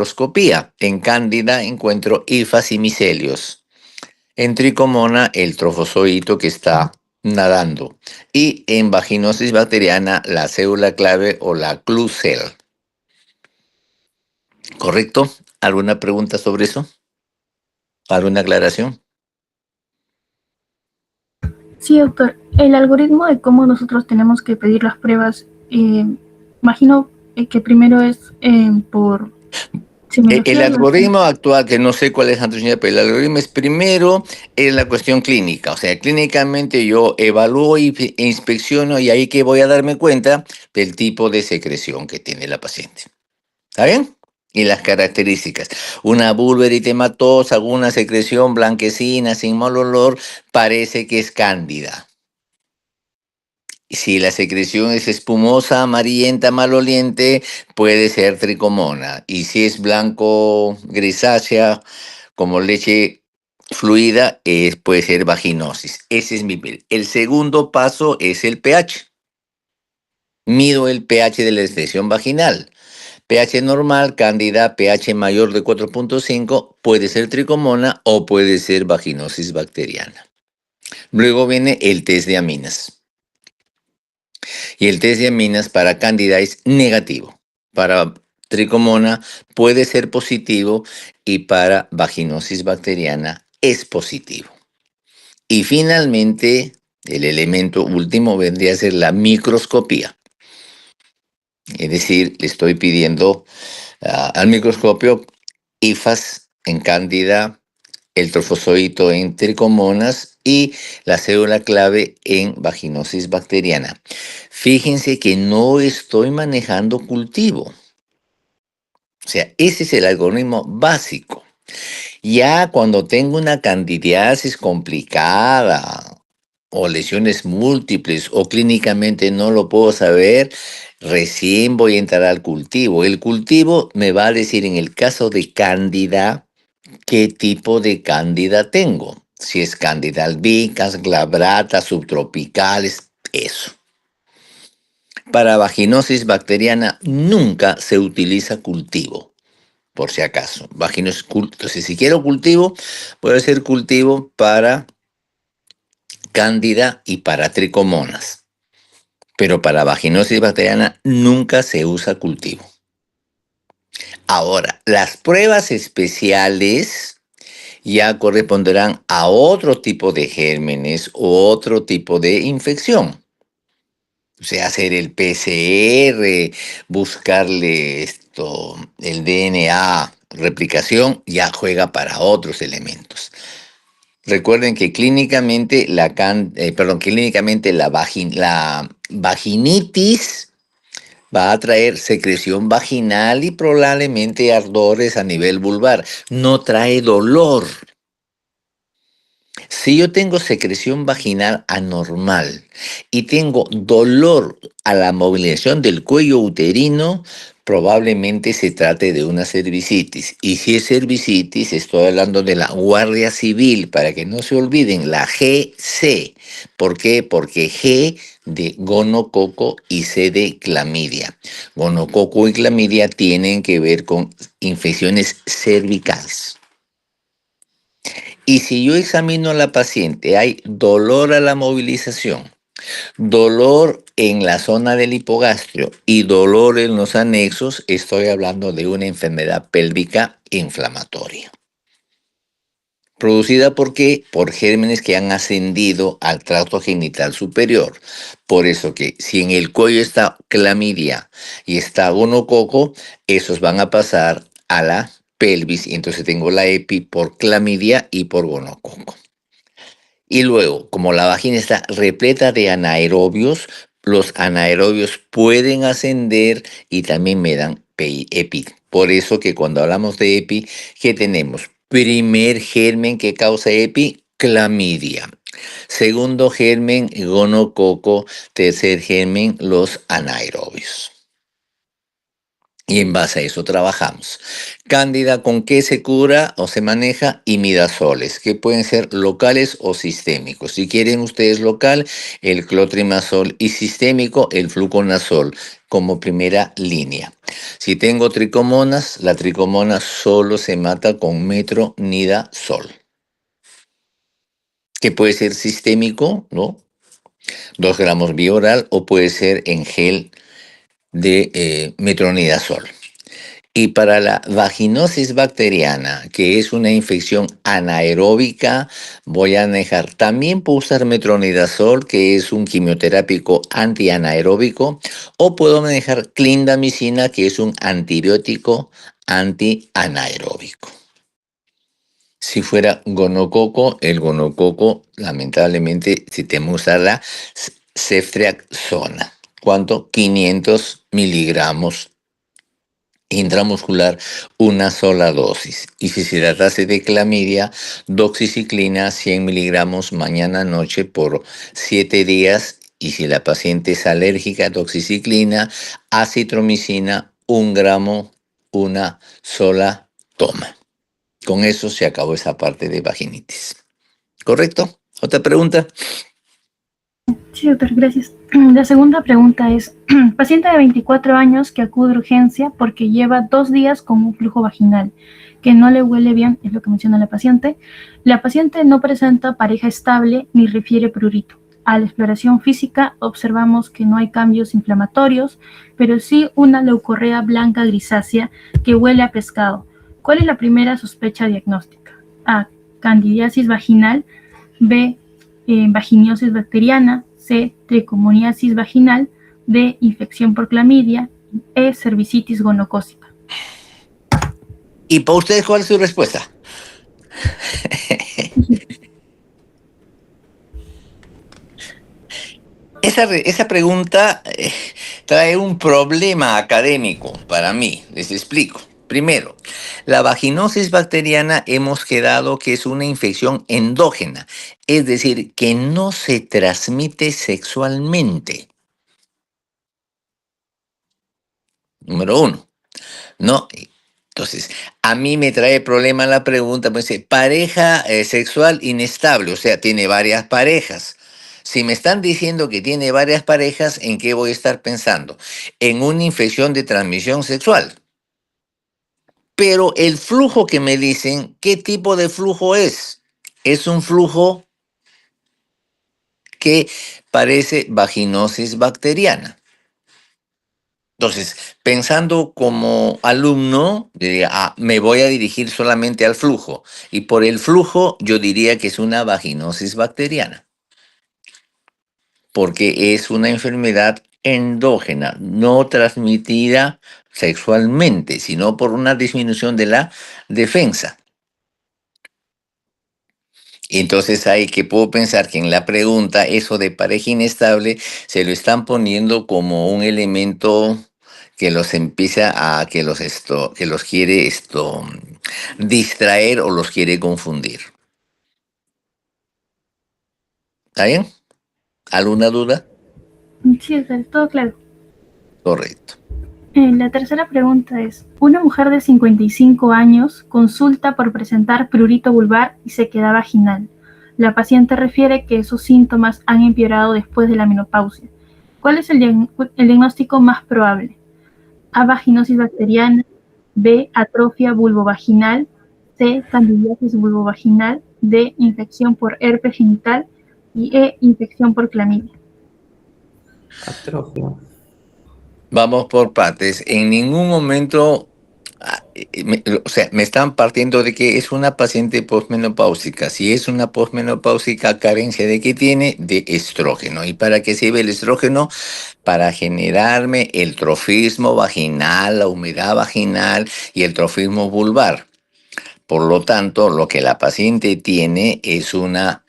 microscopía. En Cándida encuentro hifas y micelios. En Tricomona, el trofozoito que está nadando. Y en vaginosis bacteriana, la célula clave o la clue cell. ¿Correcto? ¿Alguna pregunta sobre eso? ¿Alguna aclaración? Sí, doctor. El algoritmo de cómo nosotros tenemos que pedir las pruebas, imagino que primero es por El simulación. algoritmo actual, que no sé cuál es Antonio, pero el algoritmo es primero en la cuestión clínica. O sea, clínicamente yo evalúo e inspecciono y ahí que voy a darme cuenta del tipo de secreción que tiene la paciente. ¿Está bien? Y las características. Una vulva eritematosa, alguna secreción blanquecina, sin mal olor, parece que es cándida. Si la secreción es espumosa, amarillenta, maloliente, puede ser tricomona. Y si es blanco, grisácea, como leche fluida, puede ser vaginosis. Ese es El segundo paso es el pH. Mido el pH de la excreción vaginal. pH normal, cándida, pH mayor de 4.5, puede ser tricomona o puede ser vaginosis bacteriana. Luego viene el test de aminas. Y el test de aminas para cándida es negativo. Para tricomona puede ser positivo y para vaginosis bacteriana es positivo. Y finalmente, el elemento último vendría a ser la microscopía. Es decir, le estoy pidiendo al microscopio hifas en cándida, el trofozoito en tricomonas y la célula clave en vaginosis bacteriana. Fíjense que no estoy manejando cultivo. O sea, ese es el algoritmo básico. Ya cuando tengo una candidiasis complicada o lesiones múltiples o clínicamente no lo puedo saber, recién voy a entrar al cultivo. El cultivo me va a decir en el caso de cándida qué tipo de cándida tengo. Si es cándida albicans, glabrata, subtropicales, eso. Para vaginosis bacteriana nunca se utiliza cultivo, por si acaso. Entonces, si quiero cultivo, puede ser cultivo para cándida y para tricomonas. Pero para vaginosis bacteriana nunca se usa cultivo. Ahora, las pruebas especiales ya corresponderán a otro tipo de gérmenes o otro tipo de infección. O sea, hacer el PCR, buscarle el DNA, replicación, ya juega para otros elementos. Recuerden que clínicamente la vaginitis va a traer secreción vaginal y probablemente ardores a nivel vulvar. No trae dolor. Si yo tengo secreción vaginal anormal y tengo dolor a la movilización del cuello uterino, probablemente se trate de una cervicitis. Y si es cervicitis, estoy hablando de la Guardia Civil, para que no se olviden, la GC. ¿Por qué? Porque G de gonococo y C de clamidia. Gonococo y clamidia tienen que ver con infecciones cervicales. Y si yo examino a la paciente, hay dolor a la movilización, dolor en la zona del hipogastrio y dolor en los anexos, estoy hablando de una enfermedad pélvica inflamatoria. ¿Producida por qué? Por gérmenes que han ascendido al tracto genital superior. Por eso que si en el cuello está clamidia y está gonococo, esos van a pasar a la pelvis y entonces tengo la EPI por clamidia y por gonococo. Y luego, como la vagina está repleta de anaerobios, los anaerobios pueden ascender y también me dan EPI. Por eso que cuando hablamos de EPI, ¿qué tenemos? Primer germen que causa EPI, clamidia. Segundo germen, gonococo. Tercer germen, los anaerobios. Y en base a eso trabajamos. Cándida, ¿con qué se cura o se maneja? Imidazoles, que pueden ser locales o sistémicos. Si quieren ustedes local, el clotrimazol y sistémico, el fluconazol. como primera línea. Si tengo tricomonas, la tricomona solo se mata con metronidazol, que puede ser sistémico, ¿no? 2 gramos vía oral o puede ser en gel de metronidazol. Y para la vaginosis bacteriana, que es una infección anaeróbica, voy a manejar. También puedo usar metronidazol, que es un quimioterápico antianaeróbico, o puedo manejar clindamicina, que es un antibiótico antianaeróbico. Si fuera gonococo, el gonococo, lamentablemente, si tenemos que usar la ceftriaxona. ¿Cuánto? 500 miligramos intramuscular, una sola dosis. Y si se tratase de clamidia, doxiciclina 100 miligramos mañana noche por 7 días. Y si la paciente es alérgica a doxiciclina, acitromicina 1 gramo, una sola toma. Con eso se acabó esa parte de vaginitis. ¿Correcto? ¿Otra pregunta? Sí, doctor, gracias. La segunda pregunta es, paciente de 24 años que acude a urgencia porque lleva 2 días con un flujo vaginal, que no le huele bien, es lo que menciona la paciente. La paciente no presenta pareja estable ni refiere prurito. A la exploración física observamos que no hay cambios inflamatorios, pero sí una leucorrea blanca grisácea que huele a pescado. ¿Cuál es la primera sospecha diagnóstica? A. Candidiasis vaginal. B. Vaginiosis bacteriana. C. Tricomoniasis vaginal. D. Infección por clamidia. E. Cervicitis gonocócica. ¿Y para ustedes cuál es su respuesta? Esa pregunta trae un problema académico para mí. Les explico. Primero, la vaginosis bacteriana hemos quedado que es una infección endógena, es decir, que no se transmite sexualmente. Número uno. No. Entonces, a mí me trae problema la pregunta, pues dice, pareja sexual inestable, o sea, tiene varias parejas. Si me están diciendo que tiene varias parejas, ¿en qué voy a estar pensando? En una infección de transmisión sexual. Pero el flujo que me dicen, ¿qué tipo de flujo es? Es un flujo que parece vaginosis bacteriana. Entonces, pensando como alumno, diría, me voy a dirigir solamente al flujo. Y por el flujo yo diría que es una vaginosis bacteriana, porque es una enfermedad endógena, no transmitida sexualmente, sino por una disminución de la defensa. Entonces hay que puedo pensar que en la pregunta eso de pareja inestable se lo están poniendo como un elemento que los empieza a que los quiere distraer o los quiere confundir. ¿Está bien? ¿Alguna duda? Sí, está todo claro. Correcto. La tercera pregunta es, una mujer de 55 años consulta por presentar prurito vulvar y sequedad vaginal. La paciente refiere que esos síntomas han empeorado después de la menopausia. ¿Cuál es el diagnóstico más probable? A. Vaginosis bacteriana. B. Atrofia vulvovaginal. C. Candidiasis vulvovaginal. D. Infección por herpes genital. Y E. Infección por clamidia. Atrofia. Vamos por partes. En ningún momento, me están partiendo de que es una paciente posmenopáusica. Si es una posmenopáusica, carencia de qué tiene, de estrógeno. ¿Y para qué sirve el estrógeno? Para generarme el trofismo vaginal, la humedad vaginal y el trofismo vulvar. Por lo tanto, lo que la paciente tiene es una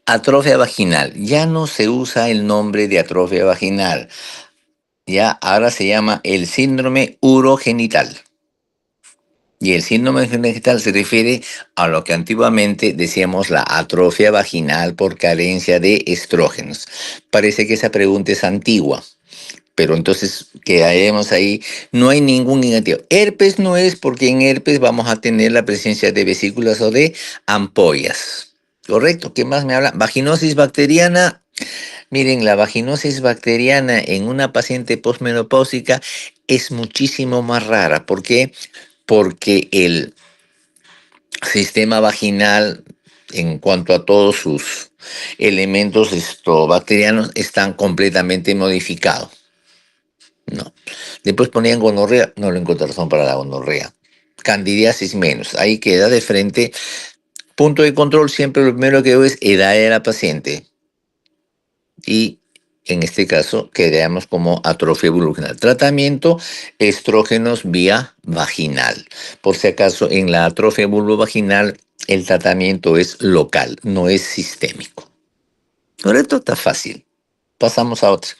atrofia vaginal. Ya no se usa el nombre de atrofia vaginal. Ya ahora se llama el síndrome urogenital. Y el síndrome genital se refiere a lo que antiguamente decíamos la atrofia vaginal por carencia de estrógenos. Parece que esa pregunta es antigua, pero entonces quedaremos ahí. No hay ningún negativo. Herpes no es porque en herpes vamos a tener la presencia de vesículas o de ampollas. ¿Correcto? ¿Qué más me habla? Vaginosis bacteriana Miren, la vaginosis bacteriana en una paciente posmenopáusica es muchísimo más rara. ¿Por qué? Porque el sistema vaginal, en cuanto a todos sus elementos bacterianos, están completamente modificados. No. Después ponían gonorrea, no le encontré razón para la gonorrea. Candidiasis menos, ahí queda de frente. Punto de control, siempre lo primero que veo es edad de la paciente. Y en este caso quedamos como atrofia vulvovaginal. Tratamiento, estrógenos vía vaginal. Por si acaso, en la atrofia vulvovaginal el tratamiento es local, no es sistémico. Correcto, está fácil. Pasamos a otra.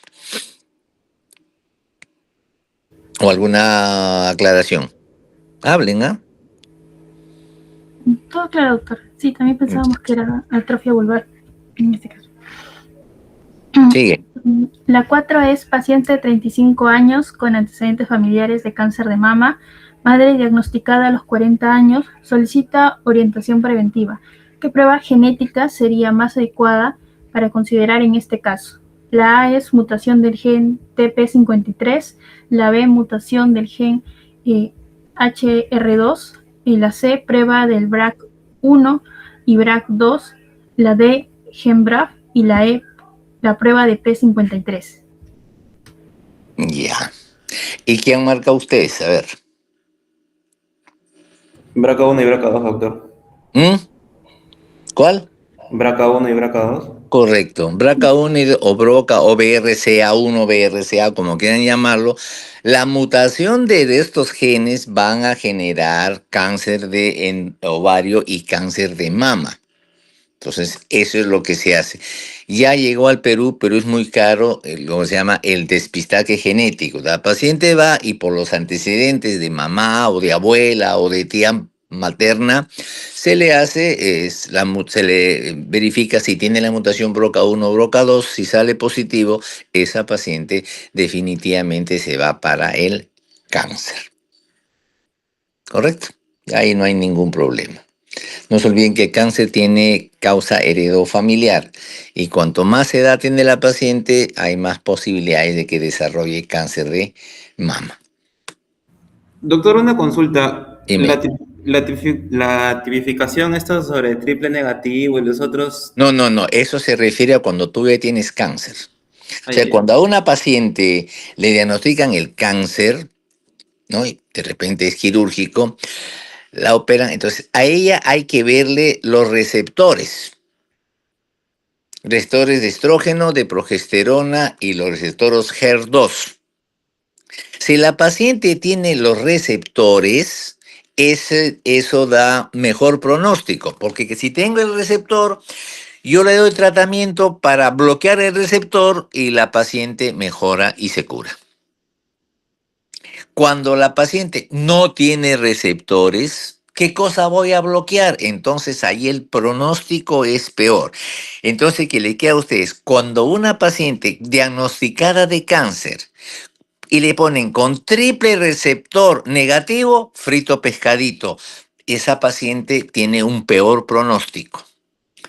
¿O alguna aclaración? Hablen, ¿ah? Todo claro, doctor. Sí, también pensábamos que era atrofia vulvar en este caso. Sigue. La 4 es paciente de 35 años con antecedentes familiares de cáncer de mama, madre diagnosticada a los 40 años, solicita orientación preventiva. ¿Qué prueba genética sería más adecuada para considerar en este caso? La A es mutación del gen TP53, la B mutación del gen HR2, y la C prueba del BRCA1 y BRCA2, la D gen BRAF y la E la prueba de P53. Ya. ¿Y quién marca ustedes? A ver. BRCA1 y BRCA2, doctor. ¿Cuál? BRCA1 y BRCA2. Correcto. BRCA1 o BRCA o BRCA1, BRCA, como quieran llamarlo, la mutación de estos genes van a generar cáncer de ovario y cáncer de mama. Entonces, eso es lo que se hace. Ya llegó al Perú, pero es muy caro, lo que se llama el despistaje genético. La paciente va y por los antecedentes de mamá o de abuela o de tía materna, se le hace, se le verifica si tiene la mutación BRCA1 o BRCA2. Si sale positivo, esa paciente definitivamente se va para el cáncer. ¿Correcto? Ahí no hay ningún problema. No se olviden que el cáncer tiene causa heredofamiliar y cuanto más edad tiene la paciente, hay más posibilidades de que desarrolle cáncer de mama. Doctor, una consulta. Dime. La tipificación esta sobre triple negativo y los otros... No, eso se refiere a cuando tú ya tienes cáncer. O sea, cuando a una paciente le diagnostican el cáncer, ¿no? Y de repente es quirúrgico, la operan, entonces a ella hay que verle los receptores. Receptores de estrógeno, de progesterona y los receptores HER2. Si la paciente tiene los receptores, eso da mejor pronóstico, porque si tengo el receptor, yo le doy tratamiento para bloquear el receptor y la paciente mejora y se cura. Cuando la paciente no tiene receptores, ¿qué cosa voy a bloquear? Entonces ahí el pronóstico es peor. Entonces, ¿qué le queda a ustedes? Cuando una paciente diagnosticada de cáncer y le ponen con triple receptor negativo, frito pescadito, esa paciente tiene un peor pronóstico.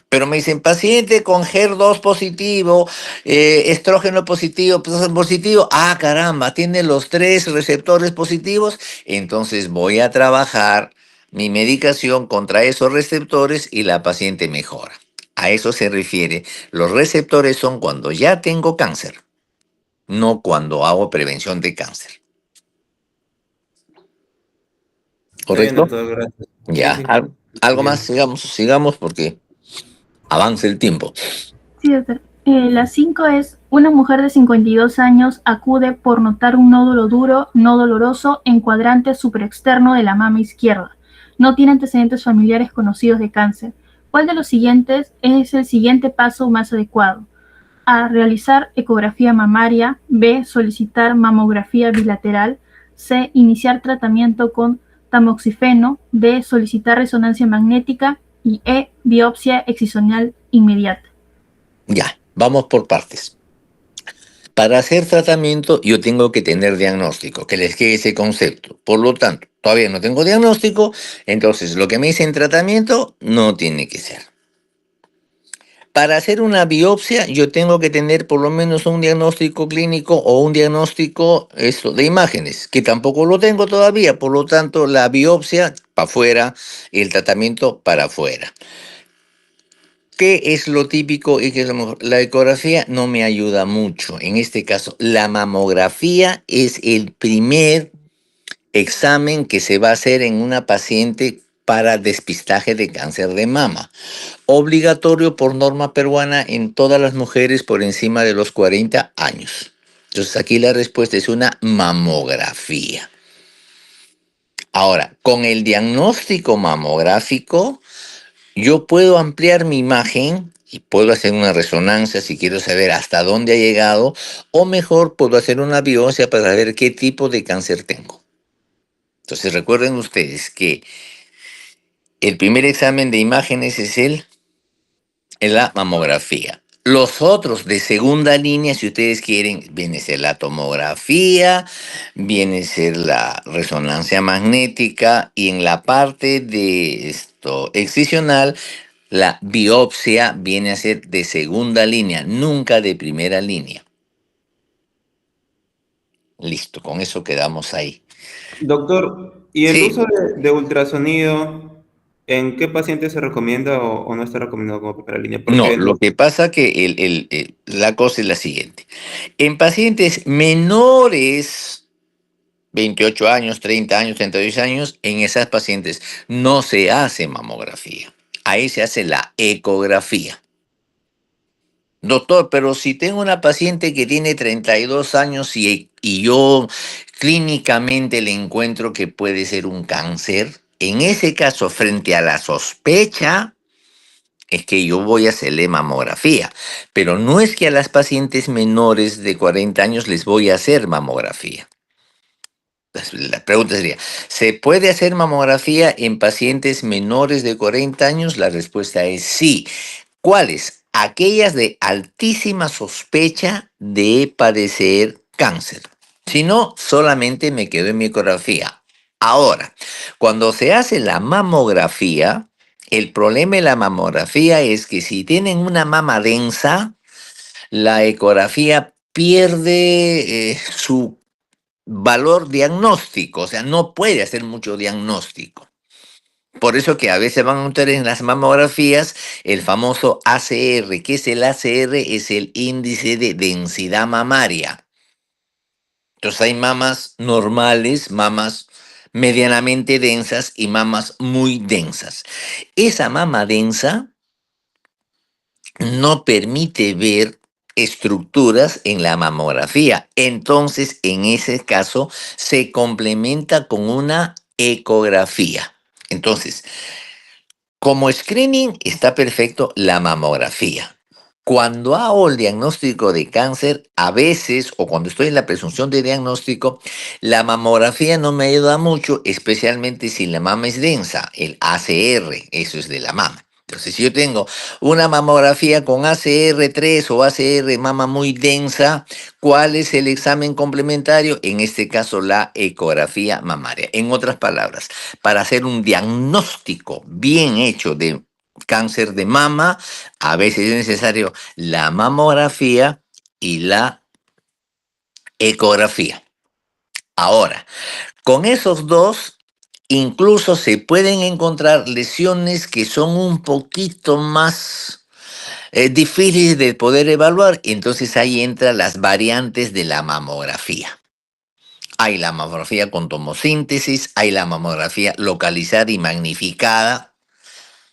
Pero me dicen, paciente con HER2 positivo, estrógeno positivo, positivo. Ah, caramba, tiene los 3 receptores positivos. Entonces voy a trabajar mi medicación contra esos receptores y la paciente mejora. A eso se refiere. Los receptores son cuando ya tengo cáncer, no cuando hago prevención de cáncer. ¿Correcto? Está bien, doctor, gracias. Ya. Sí. ¿Algo Bien. más? Sigamos porque avanza el tiempo. Sí, doctor. La 5 es una mujer de 52 años acude por notar un nódulo duro, no doloroso, en cuadrante superexterno de la mama izquierda. No tiene antecedentes familiares conocidos de cáncer. ¿Cuál de los siguientes es el siguiente paso más adecuado? A. Realizar ecografía mamaria. B. Solicitar mamografía bilateral. C. Iniciar tratamiento con tamoxifeno. D. Solicitar resonancia magnética. Y E. Biopsia excisional inmediata. Ya, vamos por partes. Para hacer tratamiento yo tengo que tener diagnóstico, que les quede ese concepto. Por lo tanto, todavía no tengo diagnóstico, entonces lo que me dicen tratamiento no tiene que ser. Para hacer una biopsia, yo tengo que tener por lo menos un diagnóstico clínico o un diagnóstico de imágenes, que tampoco lo tengo todavía, por lo tanto, la biopsia para afuera y el tratamiento para afuera. ¿Qué es lo típico y qué es lo mejor? La ecografía no me ayuda mucho. En este caso, la mamografía es el primer examen que se va a hacer en una paciente para despistaje de cáncer de mama. Obligatorio por norma peruana en todas las mujeres por encima de los 40 años. Entonces aquí la respuesta es una mamografía. Ahora, con el diagnóstico mamográfico, yo puedo ampliar mi imagen y puedo hacer una resonancia si quiero saber hasta dónde ha llegado, o mejor, puedo hacer una biopsia para saber qué tipo de cáncer tengo. Entonces recuerden ustedes que el primer examen de imágenes es la mamografía. Los otros de segunda línea, si ustedes quieren, viene a ser la tomografía, viene a ser la resonancia magnética y en la parte de esto excisional, la biopsia viene a ser de segunda línea, nunca de primera línea. Listo, con eso quedamos ahí. Doctor, ¿y el Sí, uso de ultrasonido, en qué paciente se recomienda o no está recomendado como primera línea? no, Porque lo que pasa que la cosa es la siguiente. En pacientes menores 28 años, 30 años, 32 años, en esas pacientes no se hace mamografía. Ahí se hace la ecografía. Doctor, pero si tengo una paciente que tiene 32 años y yo clínicamente le encuentro que puede ser un cáncer, en ese caso, frente a la sospecha, es que yo voy a hacerle mamografía. Pero no es que a las pacientes menores de 40 años les voy a hacer mamografía. La pregunta sería, ¿se puede hacer mamografía en pacientes menores de 40 años? La respuesta es sí. ¿Cuáles? Aquellas de altísima sospecha de padecer cáncer. Si no, solamente me quedo en mi ecografía. Ahora, cuando se hace la mamografía, el problema de la mamografía es que si tienen una mama densa, la ecografía pierde su valor diagnóstico, o sea, no puede hacer mucho diagnóstico. Por eso que a veces van a notar en las mamografías el famoso ACR. ¿Qué es el ACR? Es el índice de densidad mamaria. Entonces hay mamas normales, mamas medianamente densas y mamas muy densas. Esa mama densa no permite ver estructuras en la mamografía. Entonces, en ese caso, se complementa con una ecografía. Entonces, como screening está perfecto la mamografía. Cuando hago el diagnóstico de cáncer, a veces, o cuando estoy en la presunción de diagnóstico, la mamografía no me ayuda mucho, especialmente si la mama es densa, el ACR, eso es de la mama. Entonces, si yo tengo una mamografía con ACR3 o ACR mama muy densa, ¿cuál es el examen complementario? En este caso, la ecografía mamaria. En otras palabras, para hacer un diagnóstico bien hecho de cáncer de mama, a veces es necesario la mamografía y la ecografía. Ahora, con esos dos, incluso se pueden encontrar lesiones que son un poquito más difíciles de poder evaluar. Entonces ahí entran las variantes de la mamografía. Hay la mamografía con tomosíntesis, hay la mamografía localizada y magnificada,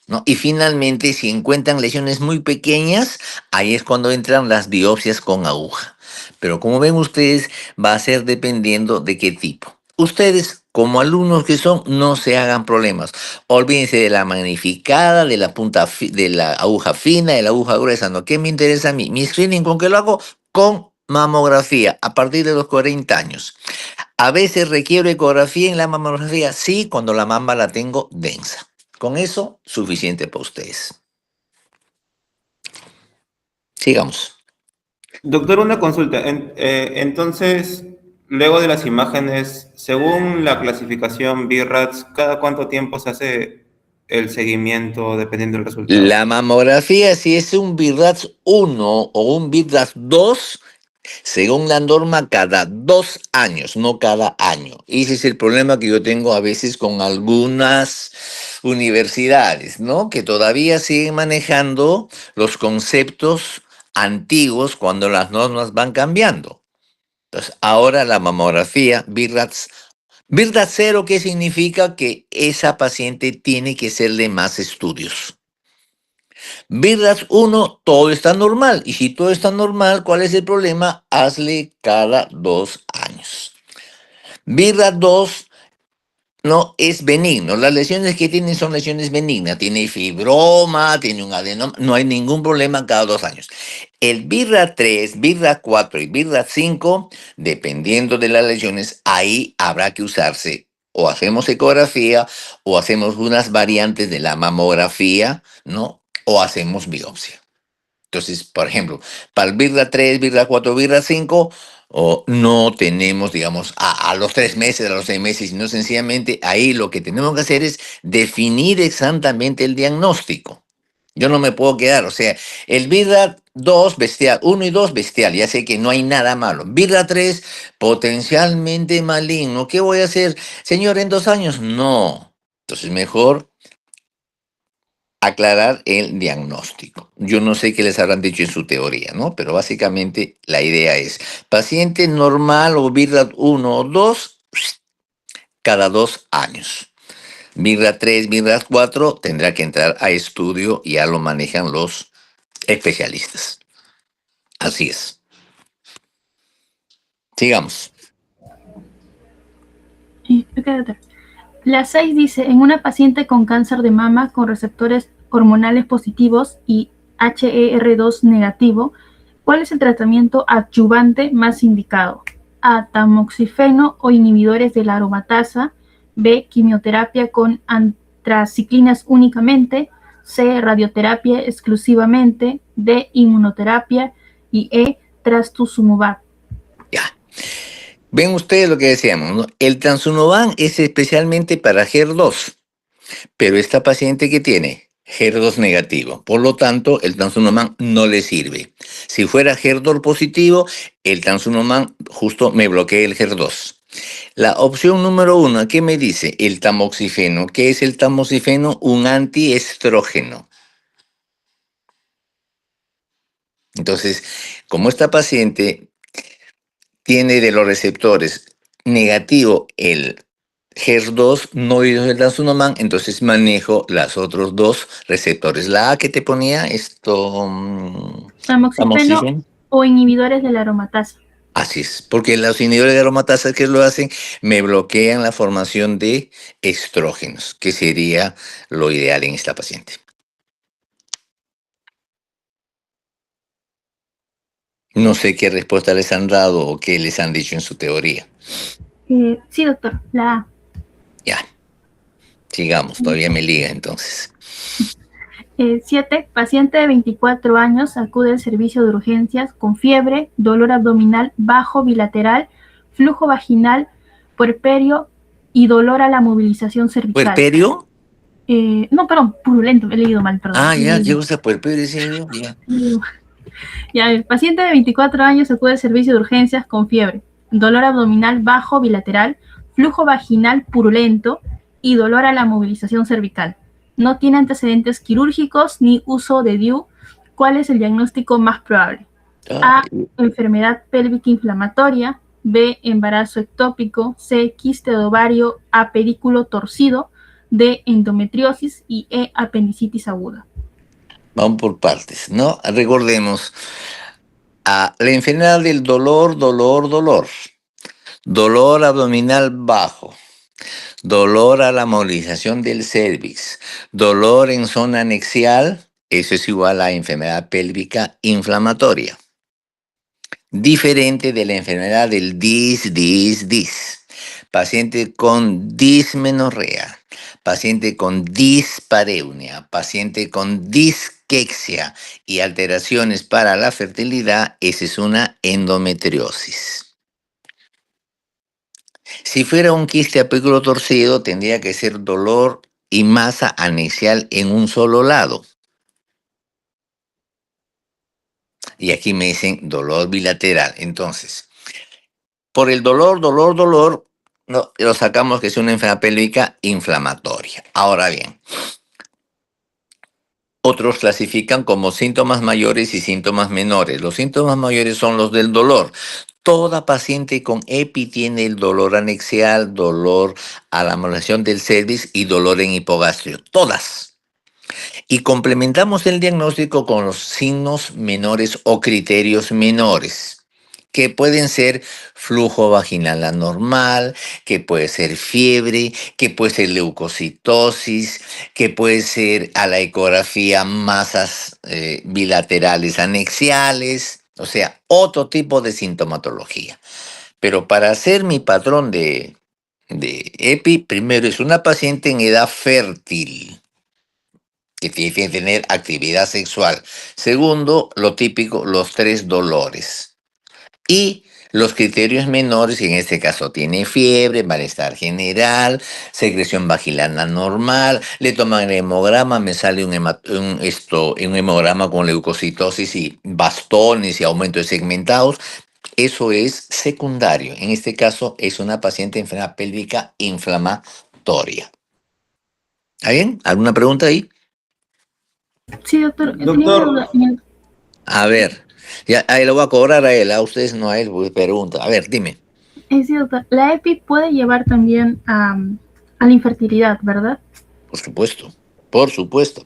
¿no? Y finalmente, si encuentran lesiones muy pequeñas, ahí es cuando entran las biopsias con aguja. Pero como ven ustedes, va a ser dependiendo de qué tipo. Ustedes, como alumnos que son, no se hagan problemas. Olvídense de la magnificada, de la punta, de la aguja fina, de la aguja gruesa. ¿No? ¿Qué me interesa a mí? Mi screening, ¿con qué lo hago? Con mamografía, a partir de los 40 años. A veces requiero ecografía en la mamografía, sí, cuando la mama la tengo densa. Con eso, suficiente para ustedes. Sigamos. doctor, una consulta. Entonces, luego de las imágenes, según la clasificación BIRATS, ¿cada cuánto tiempo se hace el seguimiento dependiendo del resultado? La mamografía, si es un BIRATS 1 o un BIRATS 2, según la norma, cada 2 años, no cada año. Ese es el problema que yo tengo a veces con algunas universidades, ¿no? Que todavía siguen manejando los conceptos antiguos cuando las normas van cambiando. Entonces, ahora la mamografía, BIRATS 0, ¿qué significa? Que esa paciente tiene que hacerle más estudios. BIRATS 1, todo está normal. Y si todo está normal, ¿cuál es el problema? Hazle cada 2 años. BIRATS 2 no es benigno. Las lesiones que tienen son lesiones benignas. Tiene fibroma, tiene un adenoma. No hay ningún problema cada 2 años. El BIRATS 3, BIRATS 4 y BIRATS 5, dependiendo de las lesiones, ahí habrá que usarse. O hacemos ecografía o hacemos unas variantes de la mamografía, ¿no? O hacemos biopsia. Entonces, por ejemplo, para el BIRRA 3, BIRRA 4, BIRRA 5, no tenemos, digamos, a los 3 meses, a los 6 meses, sino sencillamente ahí lo que tenemos que hacer es definir exactamente el diagnóstico. Yo no me puedo quedar, o sea, el BIRRA 2 bestial, 1 y 2 bestial, ya sé que no hay nada malo. BIRRA 3 potencialmente maligno. ¿Qué voy a hacer, señor, en 2 años? No. Entonces, mejor aclarar el diagnóstico. Yo no sé qué les habrán dicho en su teoría, ¿no? Pero básicamente la idea es, paciente normal o BIRRA 1 o 2, cada 2 años. BIRRA 3, BIRRA 4 tendrá que entrar a estudio y ya lo manejan los especialistas. Así es. Sigamos. Ok, doctor. La 6 dice, en una paciente con cáncer de mama con receptores hormonales positivos y HER2 negativo, ¿cuál es el tratamiento adyuvante más indicado? A, tamoxifeno o inhibidores de la aromatasa. B, quimioterapia con antraciclinas únicamente. C, radioterapia exclusivamente. D, inmunoterapia. Y E, trastuzumab. Ya. Ven ustedes lo que decíamos, ¿no? El Transunovan es especialmente para HER2. Pero esta paciente que tiene HER2 negativo, por lo tanto, el Transunoman no le sirve. Si fuera HER2 positivo, el Transunoman justo me bloquea el HER2. La opción número 1, ¿qué me dice? El tamoxifeno. ¿Qué es el tamoxifeno? Un antiestrógeno. Entonces, como esta paciente tiene de los receptores negativo el HER2, no el Transunoman, entonces manejo los otros dos receptores. La A que te ponía esto, Tamoxifeno tamoxifeno. o inhibidores de la aromatasa. Así es, porque los inhibidores de aromatasa que lo hacen me bloquean la formación de estrógenos, que sería lo ideal en esta paciente. No sé qué respuesta les han dado o qué les han dicho en su teoría. Sí, doctor, la A. Ya, sigamos, todavía me liga entonces. 7. Paciente de 24 años acude al servicio de urgencias con fiebre, dolor abdominal bajo bilateral, flujo vaginal, puerperio y dolor a la movilización cervical. ¿Puerperio? No, perdón, purulento, he leído mal, perdón. Ah, ya, ¿qué gusta puerperio? Decía yo, ya. Ya, el paciente de 24 años acude al servicio de urgencias con fiebre, dolor abdominal bajo bilateral, flujo vaginal purulento y dolor a la movilización cervical. No tiene antecedentes quirúrgicos ni uso de DIU. ¿Cuál es el diagnóstico más probable? A, enfermedad pélvica inflamatoria. B, embarazo ectópico. C, quiste de ovario a pedículo torcido. D, endometriosis. Y E, apendicitis aguda. Vamos por partes, ¿no? Recordemos a la enfermedad del dolor, dolor abdominal bajo, dolor a la movilización del cervix, dolor en zona anexial, eso es igual a enfermedad pélvica inflamatoria. Diferente de la enfermedad del dis. Paciente con dismenorrea, paciente con dispareunia, paciente con disquexia y alteraciones para la fertilidad, esa es una endometriosis. Si fuera un quiste a pedículo torcido, tendría que ser dolor y masa anexial en un solo lado. Y aquí me dicen dolor bilateral. Entonces, por el dolor, no, lo sacamos que es una enfermedad pélvica inflamatoria. Ahora bien, otros clasifican como síntomas mayores y síntomas menores. Los síntomas mayores son los del dolor. Toda paciente con EPI tiene el dolor anexial, dolor a la molestación del cervix y dolor en hipogastrio. Todas. Y complementamos el diagnóstico con los signos menores o criterios menores, que pueden ser flujo vaginal anormal, que puede ser fiebre, que puede ser leucocitosis, que puede ser a la ecografía masas bilaterales anexiales, o sea, otro tipo de sintomatología. Pero para hacer mi patrón de EPI, primero es una paciente en edad fértil que tiene que tener actividad sexual. Segundo, lo típico, los 3 dolores. Y los criterios menores, en este caso tiene fiebre, malestar general, secreción vaginal anormal, le toman el hemograma, me sale un hemograma con leucocitosis y bastones y aumento de segmentados. Eso es secundario. En este caso es una paciente enfermedad pélvica inflamatoria. ¿Está bien? ¿Alguna pregunta ahí? Sí, doctor, tenía una duda. Doctor, A ver, ya ahí lo voy a cobrar a él, a ustedes no a él, pues pregunta. A ver, dime. Sí, doctor, la EPI puede llevar también a la infertilidad, ¿verdad? Por supuesto, por supuesto.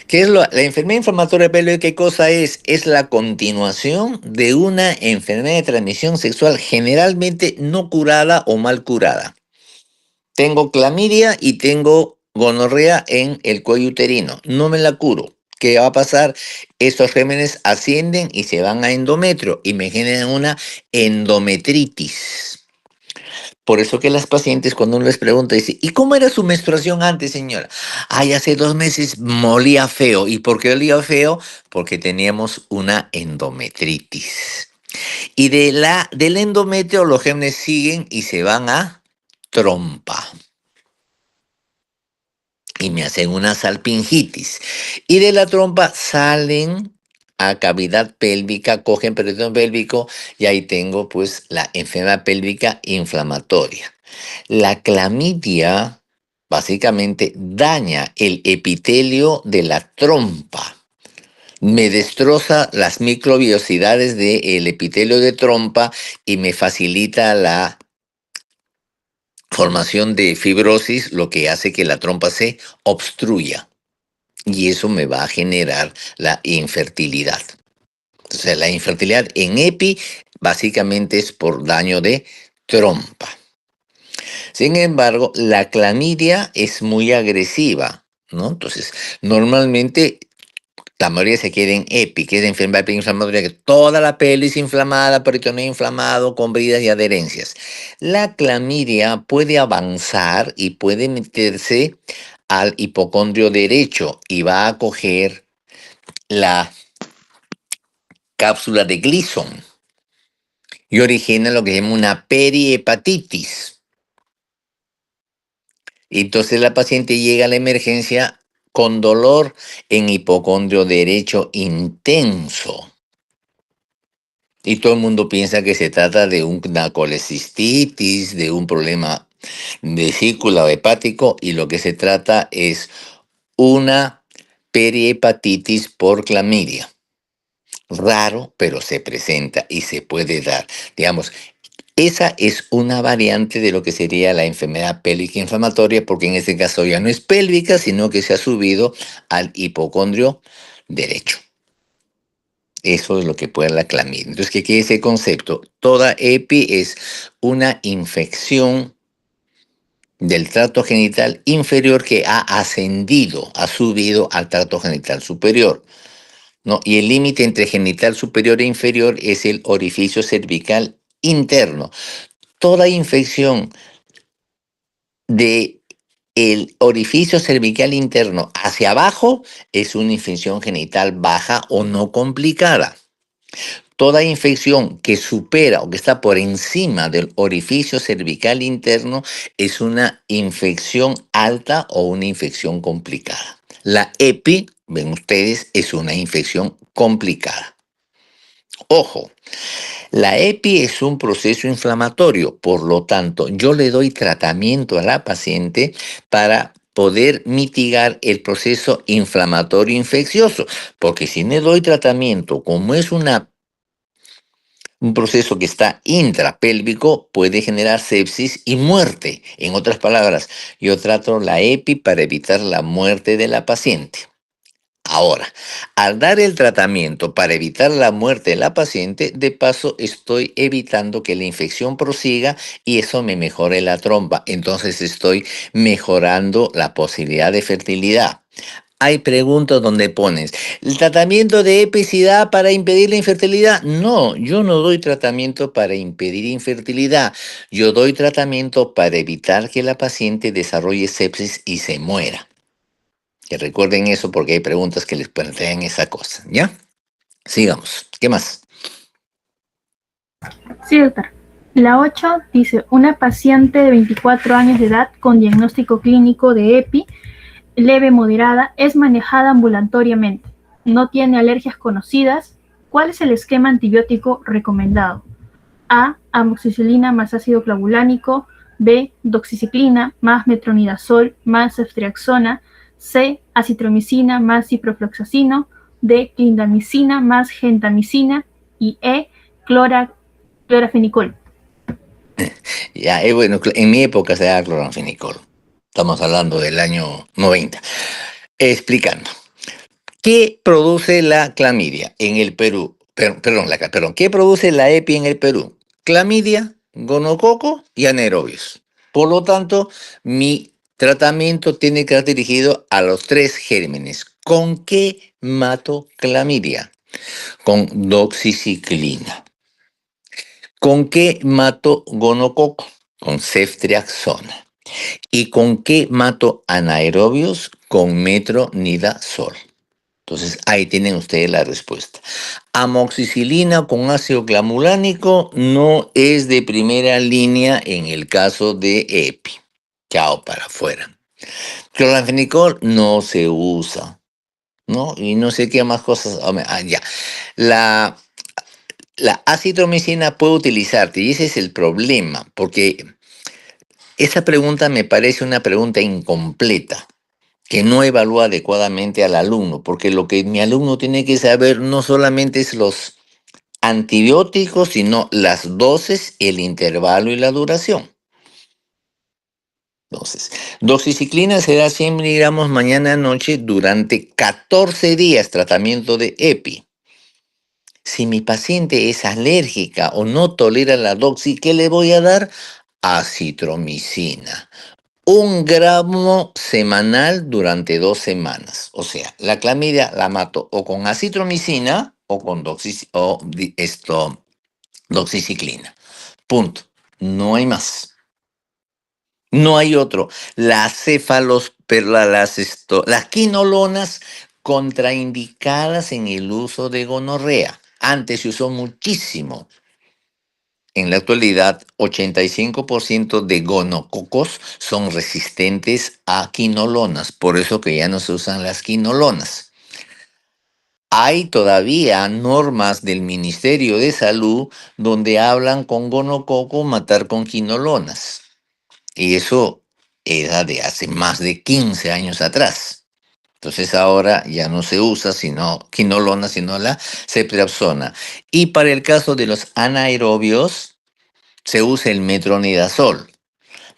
¿Qué es la enfermedad inflamatoria pélvica? ¿Qué cosa es? Es la continuación de una enfermedad de transmisión sexual generalmente no curada o mal curada. Tengo clamidia y tengo gonorrea en el cuello uterino. No me la curo. ¿Qué va a pasar? Estos gérmenes ascienden y se van a endometrio y me generan una endometritis. Por eso que las pacientes, cuando uno les pregunta, dice, ¿y cómo era su menstruación antes, señora? Ay, hace 2 meses molía feo. ¿Y por qué olía feo? Porque teníamos una endometritis. Y del endometrio los gérmenes siguen y se van a trompa. Y me hacen una salpingitis. Y de la trompa salen a cavidad pélvica, cogen peritoneum pélvico y ahí tengo pues la enfermedad pélvica inflamatoria. La clamidia básicamente daña el epitelio de la trompa. Me destroza las microbiosidades del epitelio de trompa y me facilita la formación de fibrosis, lo que hace que la trompa se obstruya. Y eso me va a generar la infertilidad. O sea, la infertilidad en EPI básicamente es por daño de trompa. Sin embargo, la clamidia es muy agresiva, ¿no? Entonces, normalmente la mayoría se queda en EPI, que es enfermedad inflamatoria, que toda la pelvis inflamada, peritoneo inflamado, con bridas y adherencias. La clamidia puede avanzar y puede meterse al hipocondrio derecho y va a coger la cápsula de Gleason y origina lo que se llama una perihepatitis. Y entonces la paciente llega a la emergencia con dolor en hipocondrio derecho intenso. Y todo el mundo piensa que se trata de una colecistitis, de un problema vesícula o hepático, y lo que se trata es una perihepatitis por clamidia. Raro, pero se presenta y se puede dar. Digamos, esa es una variante de lo que sería la enfermedad pélvica inflamatoria, porque en este caso ya no es pélvica, sino que se ha subido al hipocondrio derecho. Eso es lo que puede la clamidia. Entonces, ¿qué quiere ese concepto? Toda EPI es una infección del tracto genital inferior que ha ascendido, ha subido al tracto genital superior, ¿no? Y el límite entre genital superior e inferior es el orificio cervical interno. Toda infección de el orificio cervical interno hacia abajo es una infección genital baja o no complicada. Toda infección que supera o que está por encima del orificio cervical interno es una infección alta o una infección complicada. La EPI, ven ustedes, es una infección complicada. Ojo, la EPI es un proceso inflamatorio, por lo tanto, yo le doy tratamiento a la paciente para poder mitigar el proceso inflamatorio infeccioso, porque si le doy tratamiento, como es un proceso que está intrapélvico, puede generar sepsis y muerte. En otras palabras, yo trato la EPI para evitar la muerte de la paciente. Ahora, al dar el tratamiento para evitar la muerte de la paciente, de paso estoy evitando que la infección prosiga y eso me mejore la trompa. Entonces estoy mejorando la posibilidad de fertilidad. Hay preguntas donde pones, ¿el tratamiento de epicidad para impedir la infertilidad? No, yo no doy tratamiento para impedir infertilidad. Yo doy tratamiento para evitar que la paciente desarrolle sepsis y se muera. Que recuerden eso porque hay preguntas que les plantean esa cosa, ¿ya? Sigamos. ¿Qué más? Sí, doctor. La 8 dice, una paciente de 24 años de edad con diagnóstico clínico de EPI leve moderada es manejada ambulatoriamente. No tiene alergias conocidas. ¿Cuál es el esquema antibiótico recomendado? A, amoxicilina más ácido clavulánico. B, doxiciclina más metronidazol más ceftriaxona. C, acitromicina más ciprofloxacino. D, clindamicina más gentamicina. Y E, clorafenicol. Ya, bueno, en mi época se daba cloranfenicol. Estamos hablando del año 90. Explicando. ¿Qué produce la clamidia en el Perú? Perdón, ¿qué produce la EPI en el Perú? Clamidia, gonococo y anaerobios. Por lo tanto, mi tratamiento tiene que estar dirigido a los tres gérmenes. ¿Con qué mato clamidia? Con doxiciclina. ¿Con qué mato gonococo? Con ceftriaxona. ¿Y con qué mato anaerobios? Con metronidazol. Entonces, ahí tienen ustedes la respuesta. Amoxicilina con ácido clavulánico no es de primera línea en el caso de EPI. Chao para afuera. Cloranfenicol no se usa, ¿no? Y no sé qué más cosas. Ya. La, la acitromicina puede utilizarte y ese es el problema, porque esa pregunta me parece una pregunta incompleta, que no evalúa adecuadamente al alumno, porque lo que mi alumno tiene que saber no solamente es los antibióticos, sino las dosis, el intervalo y la duración. Entonces, doxiciclina será 100 miligramos mañana noche durante 14 días, tratamiento de EPI. Si mi paciente es alérgica o no tolera la doxi, ¿qué le voy a dar? Acitromicina. 1 gramo semanal durante 2 semanas. O sea, la clamidia la mato o con acitromicina o con doxiciclina. Punto. No hay más. No hay otro. Las quinolonas contraindicadas en el uso de gonorrea. Antes se usó muchísimo. En la actualidad, 85% de gonococos son resistentes a quinolonas, por eso que ya no se usan las quinolonas. Hay todavía normas del Ministerio de Salud donde hablan con gonococo matar con quinolonas. Y eso era de hace más de 15 años atrás. Entonces ahora ya no se usa sino quinolona, sino la ceftriaxona. Y para el caso de los anaerobios, se usa el metronidazol,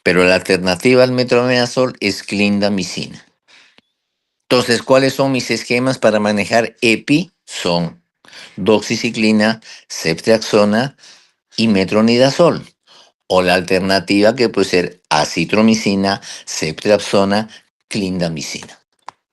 pero la alternativa al metronidazol es clindamicina. Entonces, ¿cuáles son mis esquemas para manejar EPI? Son doxiciclina, ceftriaxona y metronidazol. O la alternativa que puede ser acitromicina, ceftriaxona, clindamicina.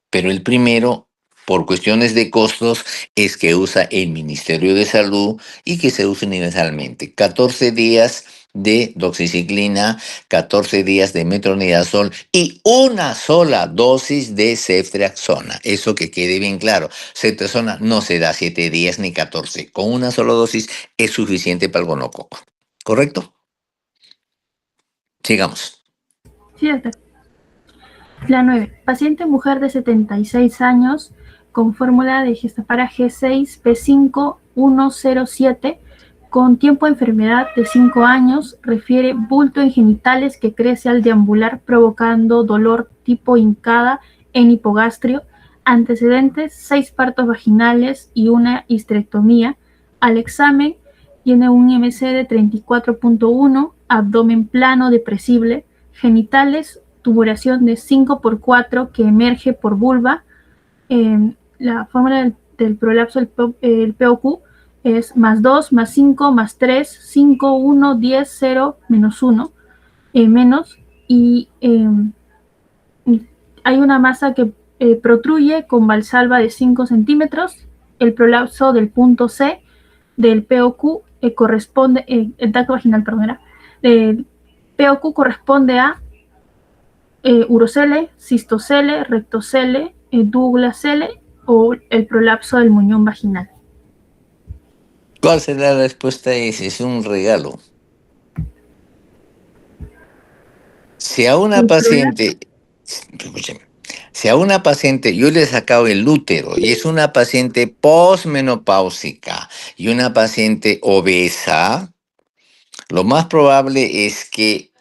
Pero el primero, por cuestiones de costos, es que usa el Ministerio de Salud y que se usa universalmente. 14 días de doxiciclina, 14 días de metronidazol y una sola dosis de ceftriaxona. Eso que quede bien claro. Ceftriaxona no se da 7 días ni 14. Con una sola dosis es suficiente para el gonococo. ¿Correcto? Sigamos. Sí, doctor. La 9. Paciente mujer de 76 años con fórmula de Gestapara G6 P5107 con tiempo de enfermedad de 5 años, refiere bulto en genitales que crece al deambular provocando dolor tipo hincada en hipogastrio, antecedentes 6 partos vaginales y una histerectomía. Al examen tiene un IMC de 34.1, abdomen plano depresible, genitales tumoración de 5x4 que emerge por vulva. La fórmula del prolapso del POQ es más 2, más 5, más 3, 5, 1, 10, 0, menos 1, menos, y hay una masa que protruye con valsalva de 5 centímetros. El prolapso del punto C del POQ corresponde, el tacto vaginal, perdón, el POQ corresponde a urocele, cistocele, rectocele, douglasele o el prolapso del muñón vaginal. ¿Cuál será la respuesta? Es un regalo. Si a una paciente, escúcheme, si a una paciente yo le he sacado el útero y es una paciente posmenopáusica y una paciente obesa, lo más probable es que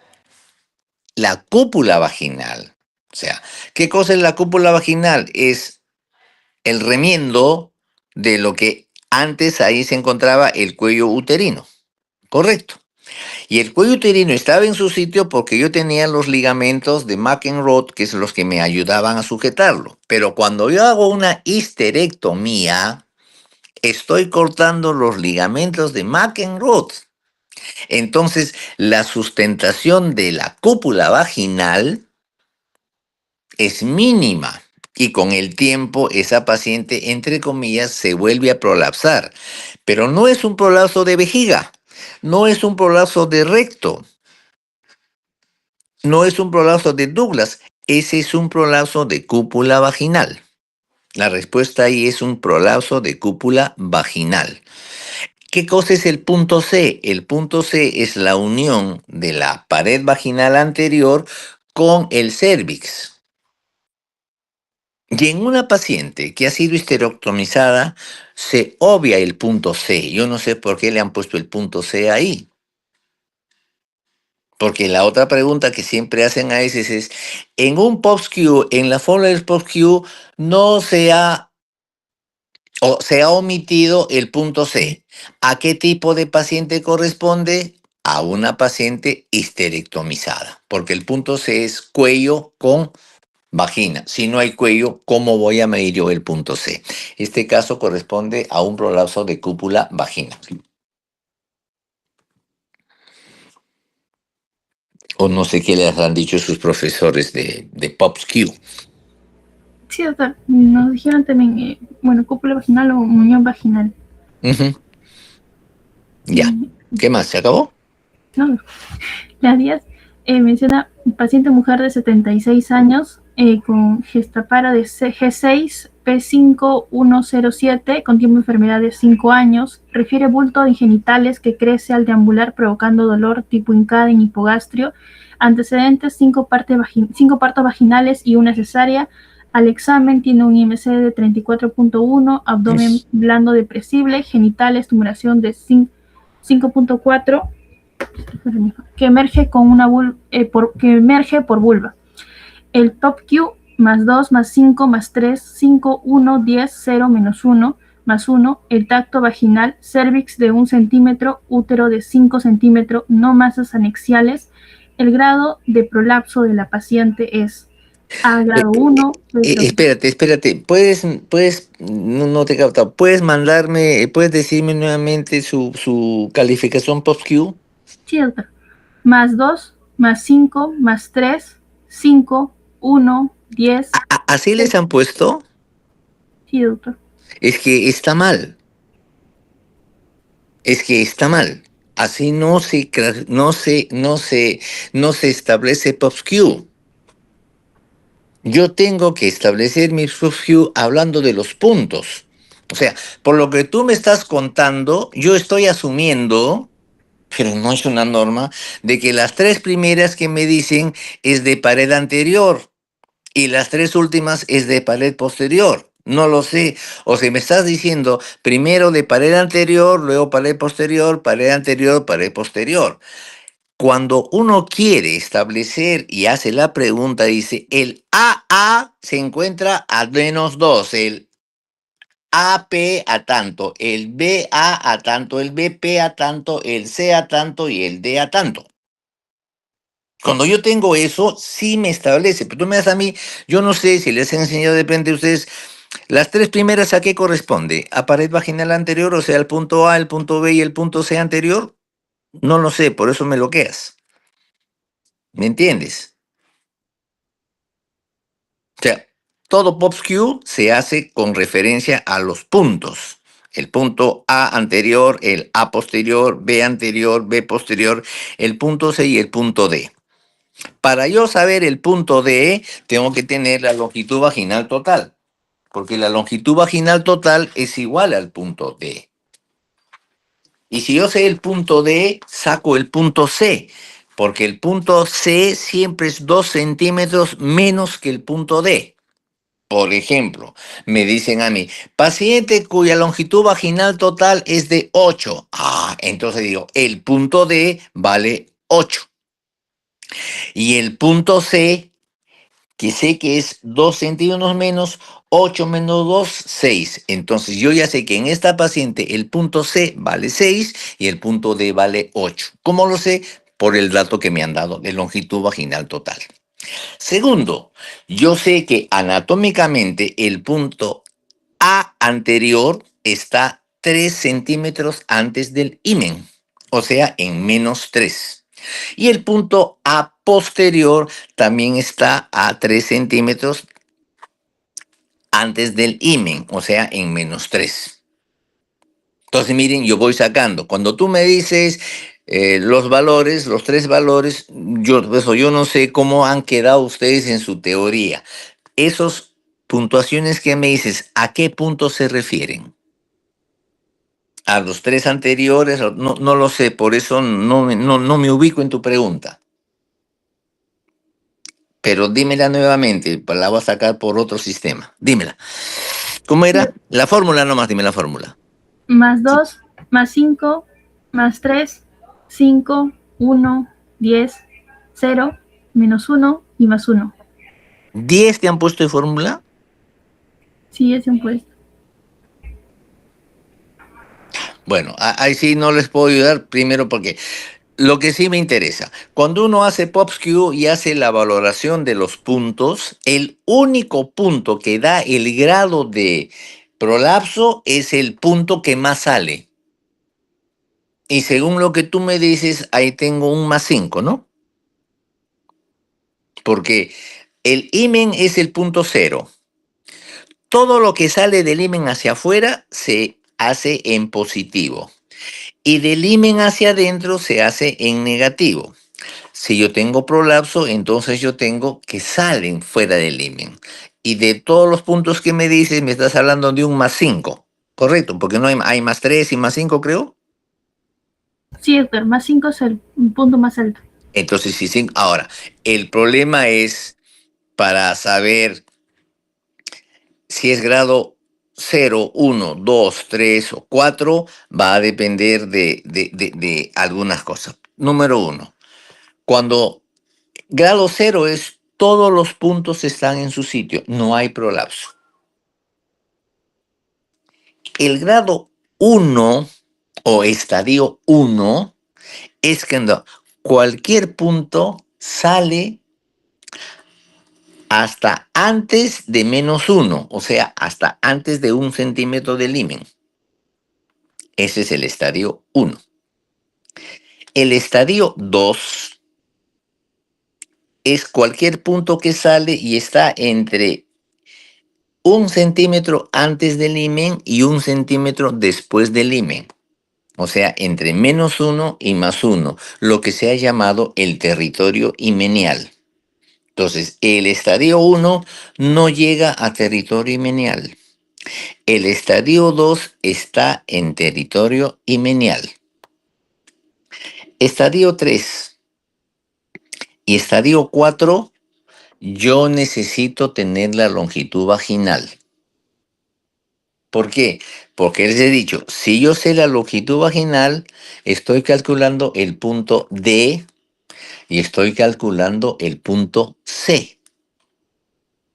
la cúpula vaginal, o sea, ¿qué cosa es la cúpula vaginal? Es el remiendo de lo que antes ahí se encontraba el cuello uterino, ¿correcto? Y el cuello uterino estaba en su sitio porque yo tenía los ligamentos de McEnroe, que son los que me ayudaban a sujetarlo. Pero cuando yo hago una histerectomía, estoy cortando los ligamentos de McEnroe. Entonces, la sustentación de la cúpula vaginal es mínima. Y con el tiempo, esa paciente, entre comillas, se vuelve a prolapsar. Pero no es un prolapso de vejiga, no es un prolapso de recto, no es un prolapso de Douglas, ese es un prolapso de cúpula vaginal. La respuesta ahí es un prolapso de cúpula vaginal. ¿Qué cosa es el punto C? El punto C es la unión de la pared vaginal anterior con el cérvix. Y en una paciente que ha sido histerectomizada, se obvia el punto C. Yo no sé por qué le han puesto el punto C ahí. Porque la otra pregunta que siempre hacen a veces es, en un POPSQ, en la fórmula del POPSQ, no se ha, o se ha omitido el punto C. ¿A qué tipo de paciente corresponde? A una paciente histerectomizada. Porque el punto C es cuello con vagina. Si no hay cuello, ¿cómo voy a medir yo el punto C? Este caso corresponde a un prolapso de cúpula vaginal. O no sé qué les han dicho sus profesores de POPSQ. Sí, doctor. Nos dijeron también, cúpula vaginal o muñón vaginal. Ya. ¿Qué más? ¿Se acabó? No. La 10 menciona paciente mujer de 76 años con Gestapara de G6 P5107 con tiempo de enfermedad de 5 años. Refiere bulto de genitales que crece al deambular provocando dolor tipo hincada en hipogastrio. Antecedentes 5 partos vaginales y una cesárea. Al examen tiene un IMC de 34.1, abdomen blando depresible, genitales, tumoración de 5.4 que emerge con una que emerge por vulva. El top Q más 2 más 5 más 3, 5, 1, 10, 0, menos 1, más 1, el tacto vaginal, cervix de 1 centímetro, útero de 5 centímetros, no masas anexiales. El grado de prolapso de la paciente es A grado 1. Espérate. No te he captado. ¿Puedes mandarme, puedes decirme nuevamente su calificación POPSQ? Sí, doctor. Más 2, más 5, más 3, 5, 1, 10. ¿Así les han puesto? Sí, doctor. Es que está mal. Es que está mal. Así no se establece POPSQ. Yo tengo que establecer mi POPSQ hablando de los puntos. O sea, por lo que tú me estás contando, yo estoy asumiendo, pero no es una norma, de que las tres primeras que me dicen es de pared anterior y las tres últimas es de pared posterior. No lo sé. O si me estás diciendo primero de pared anterior, luego pared posterior, pared posterior. Cuando uno quiere establecer y hace la pregunta, dice, el AA se encuentra a -2, el AP a tanto, el BA a tanto, el BP a tanto, el C a tanto y el D a tanto. Cuando yo tengo eso, sí me establece. Pero tú me das a mí, yo no sé si les he enseñado, depende de ustedes, las tres primeras a qué corresponde. ¿A pared vaginal anterior, o sea, el punto A, el punto B y el punto C anterior? No lo sé, por eso me bloqueas. ¿Me entiendes? O sea, todo POPSQ se hace con referencia a los puntos. El punto A anterior, el A posterior, B posterior, el punto C y el punto D. Para yo saber el punto D, tengo que tener la longitud vaginal total, porque la longitud vaginal total es igual al punto D. Y si yo sé el punto D, saco el punto C, porque el punto C siempre es 2 centímetros menos que el punto D. Por ejemplo, me dicen a mí, paciente cuya longitud vaginal total es de 8. Entonces digo, el punto D vale 8. Y el punto C, que sé que es 2 centímetros menos, 8 menos 2, 6. Entonces yo ya sé que en esta paciente el punto C vale 6 y el punto D vale 8. ¿Cómo lo sé? Por el dato que me han dado de longitud vaginal total. Segundo, yo sé que anatómicamente el punto A anterior está 3 centímetros antes del himen, o sea, en -3. Y el punto A posterior también está a 3 centímetros antes del himen, o sea, en -3. Entonces, miren, yo voy sacando. Cuando tú me dices los valores, los tres valores, yo no sé cómo han quedado ustedes en su teoría. Esos puntuaciones que me dices, ¿a qué punto se refieren? ¿A los tres anteriores? No lo sé, por eso no me ubico en tu pregunta. Pero dímela nuevamente, pues la voy a sacar por otro sistema. Dímela. ¿Cómo era? La fórmula nomás, dime la fórmula. Más 2, más 5, más 3, 5, 1, 10, 0, -1 y +1. ¿10 te han puesto de fórmula? Sí, es un puesto. Bueno, ahí sí no les puedo ayudar primero porque lo que sí me interesa, cuando uno hace POPSQ y hace la valoración de los puntos, el único punto que da el grado de prolapso es el punto que más sale. Y según lo que tú me dices, ahí tengo un +5, ¿no? Porque el himen es el punto 0. Todo lo que sale del himen hacia afuera se hace en positivo. Y del himen hacia adentro se hace en negativo. Si yo tengo prolapso, entonces yo tengo que salen fuera del himen. Y de todos los puntos que me dices, me estás hablando de un +5. Correcto, porque no hay +3 y +5, creo. Sí, Héctor, +5 es el punto más alto. Entonces, sí. Ahora, el problema es para saber si es grado 0, 1, 2, 3 o 4, va a depender de algunas cosas. Número 1, cuando grado 0 es todos los puntos están en su sitio, no hay prolapso. El grado 1 o estadio 1 es cuando cualquier punto sale hasta antes de -1, o sea, hasta antes de 1 centímetro del himen. Ese es el estadio 1. El estadio 2 es cualquier punto que sale y está entre 1 centímetro antes del himen y 1 centímetro después del himen. o sea, entre -1 y +1, lo que se ha llamado el territorio himenial. Entonces, el estadio 1 no llega a territorio himenial. El estadio 2 está en territorio himenial. Estadio 3 y estadio 4, yo necesito tener la longitud vaginal. ¿Por qué? Porque les he dicho, si yo sé la longitud vaginal, estoy calculando el punto D y estoy calculando el punto C.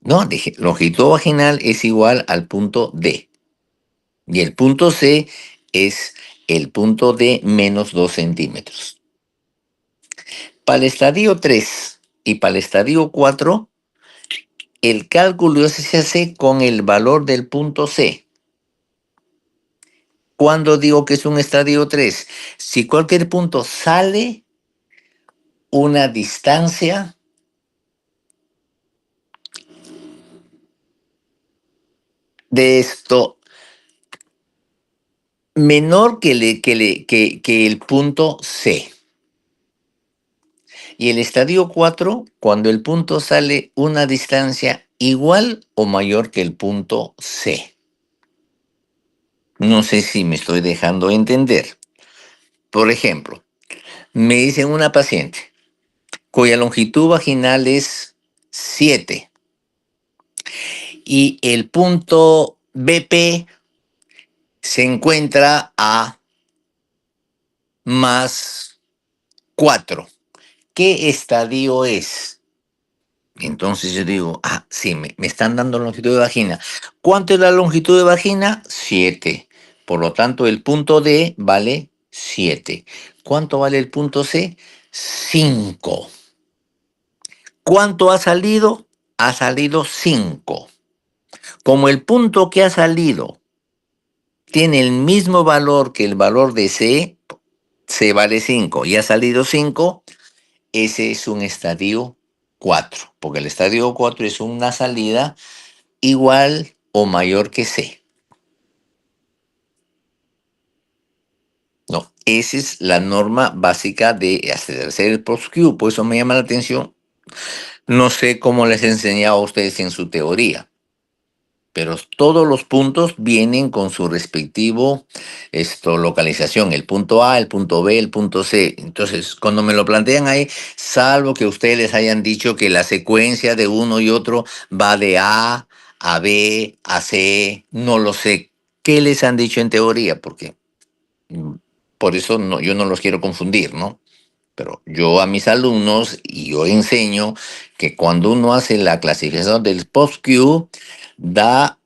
No, dije, longitud vaginal es igual al punto D. Y el punto C es el punto D menos 2 centímetros. Para el estadio 3 y para el estadio 4, el cálculo se hace con el valor del punto C. ¿Cuándo digo que es un estadio 3? Si cualquier punto sale una distancia de esto menor que el punto C. Y el estadio 4, cuando el punto sale una distancia igual o mayor que el punto C. No sé si me estoy dejando entender. Por ejemplo, me dicen una paciente cuya longitud vaginal es 7 y el punto BP se encuentra a +4. ¿Qué estadio es? Entonces yo digo, sí, me están dando longitud de vagina. ¿Cuánto es la longitud de vagina? 7. Por lo tanto, el punto D vale 7. ¿Cuánto vale el punto C? 5. ¿Cuánto ha salido? Ha salido 5. Como el punto que ha salido tiene el mismo valor que el valor de C, C vale 5 y ha salido 5, ese es un estadio 4, porque el estadio 4 es una salida igual o mayor que C. No, esa es la norma básica de hacer el post-Q, por eso me llama la atención. No sé cómo les he enseñado a ustedes en su teoría, pero todos los puntos vienen con su respectivo localización, el punto A, el punto B, el punto C. Entonces, cuando me lo plantean ahí, salvo que ustedes les hayan dicho que la secuencia de uno y otro va de A B, a C, no lo sé. ¿Qué les han dicho en teoría? Porque por eso no, yo no los quiero confundir, ¿no? Pero yo a mis alumnos, y yo enseño que cuando uno hace la clasificación del post-Q, da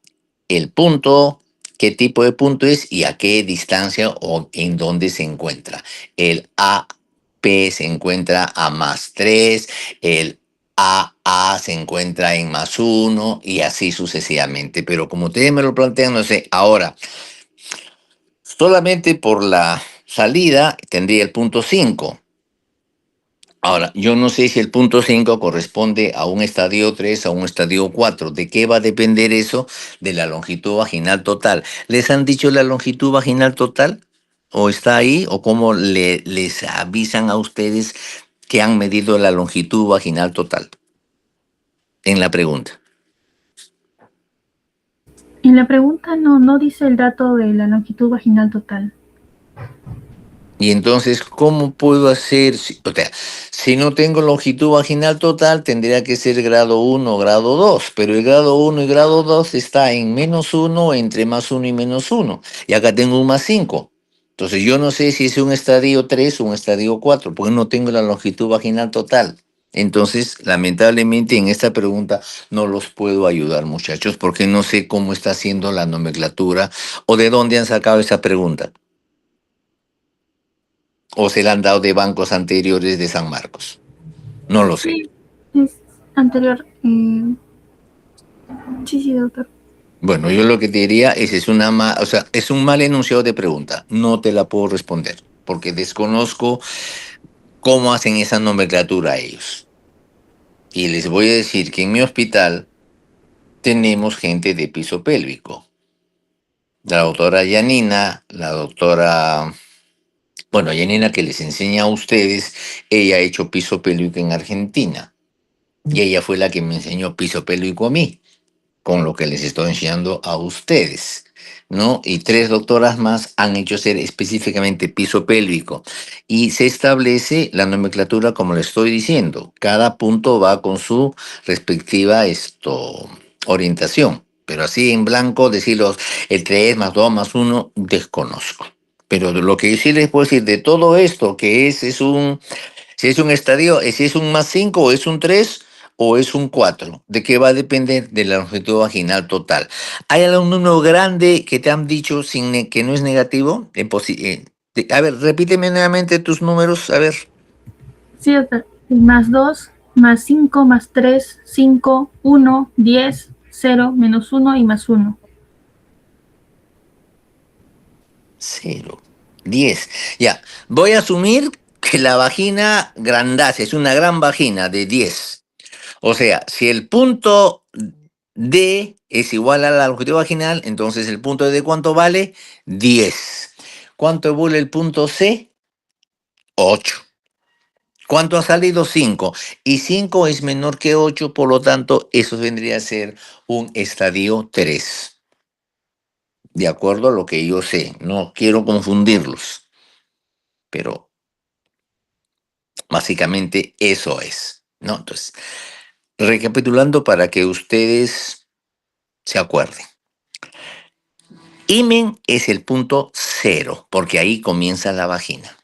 el punto, qué tipo de punto es y a qué distancia o en dónde se encuentra. El AP se encuentra a +3, el AA se encuentra en +1 y así sucesivamente. Pero como ustedes me lo plantean, no sé, ahora, solamente por la salida tendría el punto 5. Ahora, yo no sé si el punto 5 corresponde a un estadio 3 o a un estadio 4. ¿De qué va a depender eso? De la longitud vaginal total. ¿Les han dicho la longitud vaginal total? ¿O está ahí? ¿O cómo les avisan a ustedes que han medido la longitud vaginal total? En la pregunta. En la pregunta no dice el dato de la longitud vaginal total. Y entonces, ¿cómo puedo hacer? O sea, si no tengo longitud vaginal total, tendría que ser grado 1 o grado 2, pero el grado 1 y grado 2 está en -1, entre +1 y -1, y acá tengo un +5. Entonces, yo no sé si es un estadio 3 o un estadio 4, porque no tengo la longitud vaginal total. Entonces, lamentablemente, en esta pregunta no los puedo ayudar, muchachos, porque no sé cómo está haciendo la nomenclatura o de dónde han sacado esa pregunta. ¿O se la han dado de bancos anteriores de San Marcos? No lo sé. Sí, es anterior. Sí, doctor. Bueno, yo lo que te diría es un mal enunciado de pregunta. No te la puedo responder porque desconozco cómo hacen esa nomenclatura ellos. Y les voy a decir que en mi hospital tenemos gente de piso pélvico. La doctora Yanina, la doctora Bueno, Yanina que les enseña a ustedes, ella ha hecho piso pélvico en Argentina. Y ella fue la que me enseñó piso pélvico a mí, con lo que les estoy enseñando a ustedes, ¿no? Y 3 doctoras más han hecho ser específicamente piso pélvico. Y se establece la nomenclatura como le estoy diciendo. Cada punto va con su respectiva orientación. Pero así en blanco, decirlos el 3 más 2 más 1 desconozco. Pero de lo que sí les puedo decir de todo esto, que si es un estadio, si es un más 5 o es un 3 o es un 4, de qué va a depender de la longitud vaginal total. ¿Hay algún número grande que te han dicho que no es negativo? A ver, repíteme nuevamente tus números, a ver. Sí, doctor. Más 2, más 5, más 3, 5, 1, 10, 0, menos 1 y más 1. 0, 10. Ya, voy a asumir que la vagina grandacia es una gran vagina de 10. O sea, si el punto D es igual a la longitud vaginal, entonces el punto D ¿cuánto vale? 10. ¿Cuánto vale el punto C? 8. ¿Cuánto ha salido? 5. Y 5 es menor que 8, por lo tanto, eso vendría a ser un estadio 3. De acuerdo a lo que yo sé. No quiero confundirlos, pero básicamente eso es, ¿no? Entonces, recapitulando para que ustedes se acuerden. Himen es el punto 0, porque ahí comienza la vagina.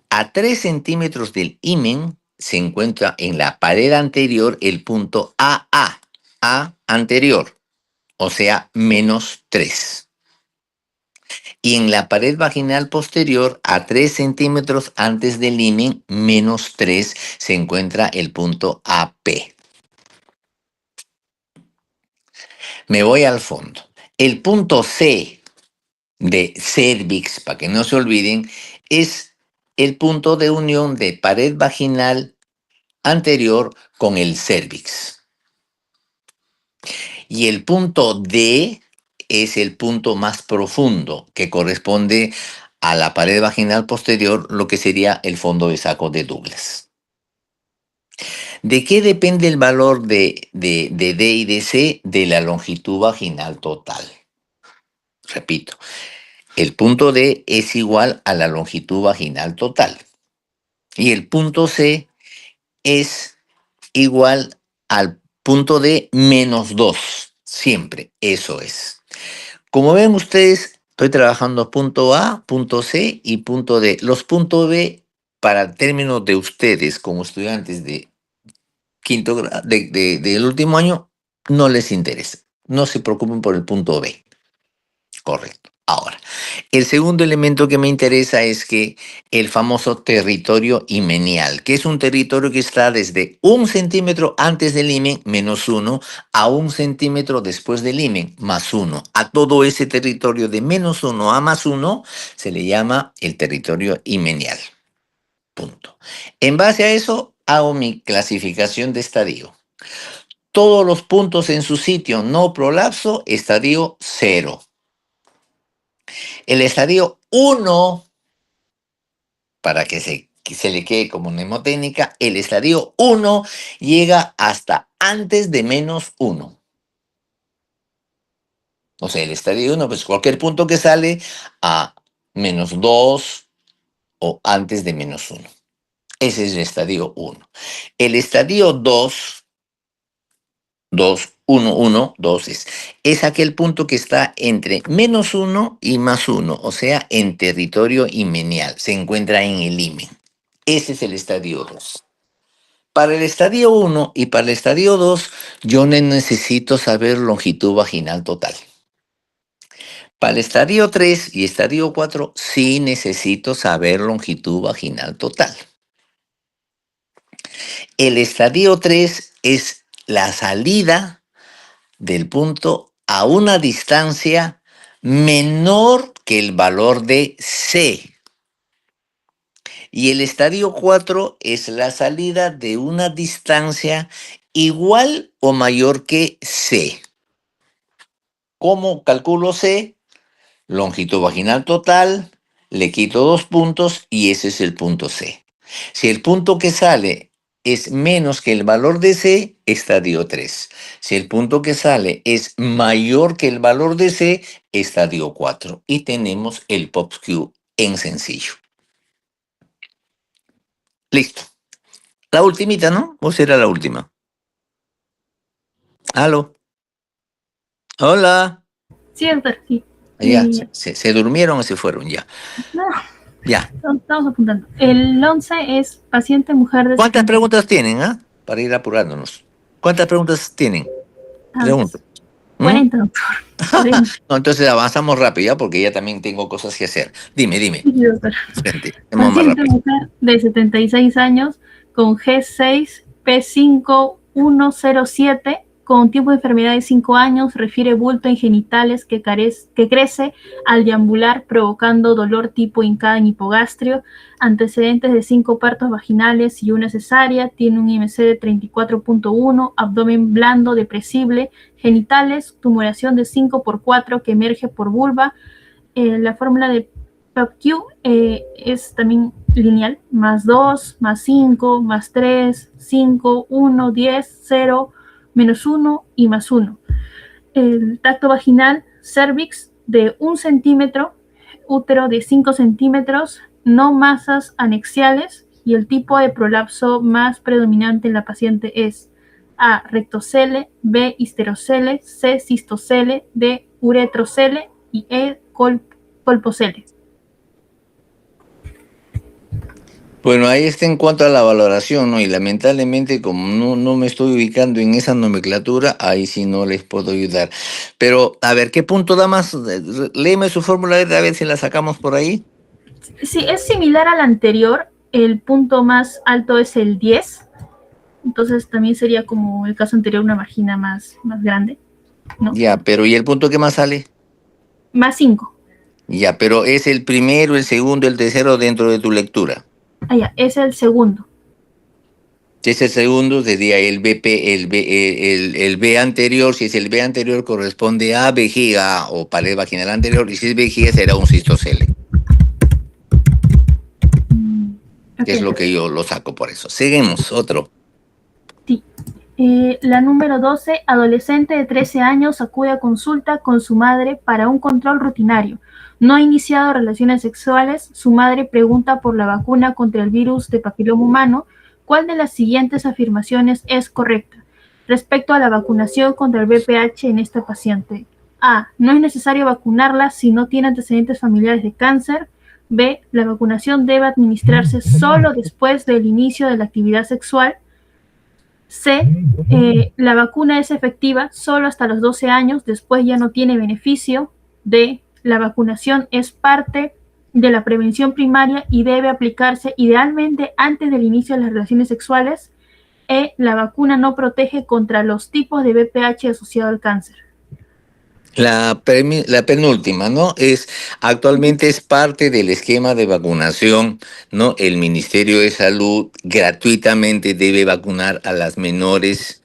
A 3 centímetros del himen se encuentra en la pared anterior el punto AA, A anterior, o sea, menos 3. Y en la pared vaginal posterior, a 3 centímetros antes del himen, menos 3, se encuentra el punto AP. Me voy al fondo. El punto C de cervix, para que no se olviden, es el punto de unión de pared vaginal anterior con el cervix. Y el punto D es el punto más profundo que corresponde a la pared vaginal posterior, lo que sería el fondo de saco de Douglas. ¿De qué depende el valor de D y de C? De la longitud vaginal total. Repito, el punto D es igual a la longitud vaginal total. Y el punto C es igual al punto D menos 2. Siempre, eso es. Como ven ustedes, estoy trabajando punto A, punto C y punto D. Los puntos B, para términos de ustedes como estudiantes de quinto grado, del último año, no les interesa. No se preocupen por el punto B. Correcto. Ahora, el segundo elemento que me interesa es que el famoso territorio himenial, que es un territorio que está desde 1 centímetro antes del himen, menos 1, a 1 centímetro después del himen, más 1. A todo ese territorio de menos 1 a más 1 se le llama el territorio himenial. Punto. En base a eso, hago mi clasificación de estadio. Todos los puntos en su sitio no prolapso, estadio 0. El estadio 1, para que se le quede como mnemotécnica, el estadio 1 llega hasta antes de menos 1. O sea, el estadio 1, pues cualquier punto que sale a menos 2 o antes de menos 1. Ese es el estadio 1. El estadio 2, 1, 1, 2 es aquel punto que está entre menos 1 y más 1, o sea, en territorio himenial, se encuentra en el himen. Ese es el estadio 2. Para el estadio 1 y para el estadio 2, yo no necesito saber longitud vaginal total. Para el estadio 3 y estadio 4, sí necesito saber longitud vaginal total. El estadio 3 es la salida del punto a una distancia menor que el valor de C. Y el estadio 4 es la salida de una distancia igual o mayor que C. ¿Cómo calculo C? Longitud vaginal total le quito 2 puntos y ese es el punto C. Si el punto que sale es menos que el valor de C, estadio 3. Si el punto que sale es mayor que el valor de C, estadio 4. Y tenemos el POPQ en sencillo. Listo. La ultimita, ¿no? ¿O será la última? ¿Aló? Hola. Sí, doctor, sí. Ya, se durmieron o se fueron ya. No, Ya. estamos apuntando. El 11 es paciente mujer de... ¿Cuántas preguntas tienen, para ir apurándonos? ¿Cuántas preguntas tienen? Pregunto. 40, doctor. 40. No, entonces avanzamos rápido, ¿ya? Porque ya también tengo cosas que hacer. Dime. Sí, doctor. Frente, vamos más Paciente rápido. mujer de 76 años con G6P5107 con tiempo de enfermedad de 5 años, refiere bulto en genitales que crece al deambular provocando dolor tipo hincada en hipogastrio, antecedentes de 5 partos vaginales y una cesárea, tiene un IMC de 34.1, abdomen blando depresible, genitales, tumoración de 5x4 que emerge por vulva, la fórmula de POPQ es también lineal, más 2, más 5, más 3, 5, 1, 10, 0, menos 1 y más 1. El tacto vaginal, cervix de 1 centímetro, útero de 5 centímetros, no masas anexiales y el tipo de prolapso más predominante en la paciente es A, rectocele, B, histerocele, C, cistocele, D, uretrocele y E, colpocele. Bueno, ahí está en cuanto a la valoración, ¿no? Y lamentablemente, como no me estoy ubicando en esa nomenclatura, ahí sí no les puedo ayudar. Pero, a ver, ¿qué punto da más? Léeme su fórmula, a ver si la sacamos por ahí. Sí, es similar al anterior. El punto más alto es el 10. Entonces también sería como el caso anterior, una vagina más grande, ¿no? Ya, pero ¿y el punto que más sale? Más 5. Ya, pero ¿es el primero, el segundo, el tercero dentro de tu lectura? Ah, ya, es el segundo. Si es el segundo, sería el BP, el B anterior. Si es el B anterior, corresponde a vejiga o pared vaginal anterior. Y si es vejiga, será un cistocele. Okay. Que es lo que yo lo saco por eso. Seguimos, otro. Sí. La número 12, adolescente de 13 años acude a consulta con su madre para un control rutinario. No ha iniciado relaciones sexuales. Su madre pregunta por la vacuna contra el virus de papiloma humano. ¿Cuál de las siguientes afirmaciones es correcta respecto a la vacunación contra el VPH en esta paciente? A. No es necesario vacunarla si no tiene antecedentes familiares de cáncer. B. La vacunación debe administrarse solo después del inicio de la actividad sexual. C. La vacuna es efectiva solo hasta los 12 años, después ya no tiene beneficio. D. La vacunación es parte de la prevención primaria y debe aplicarse idealmente antes del inicio de las relaciones sexuales. E. La vacuna no protege contra los tipos de VPH asociado al cáncer. La penúltima, ¿no? Actualmente es parte del esquema de vacunación, ¿no? El Ministerio de Salud gratuitamente debe vacunar a las menores,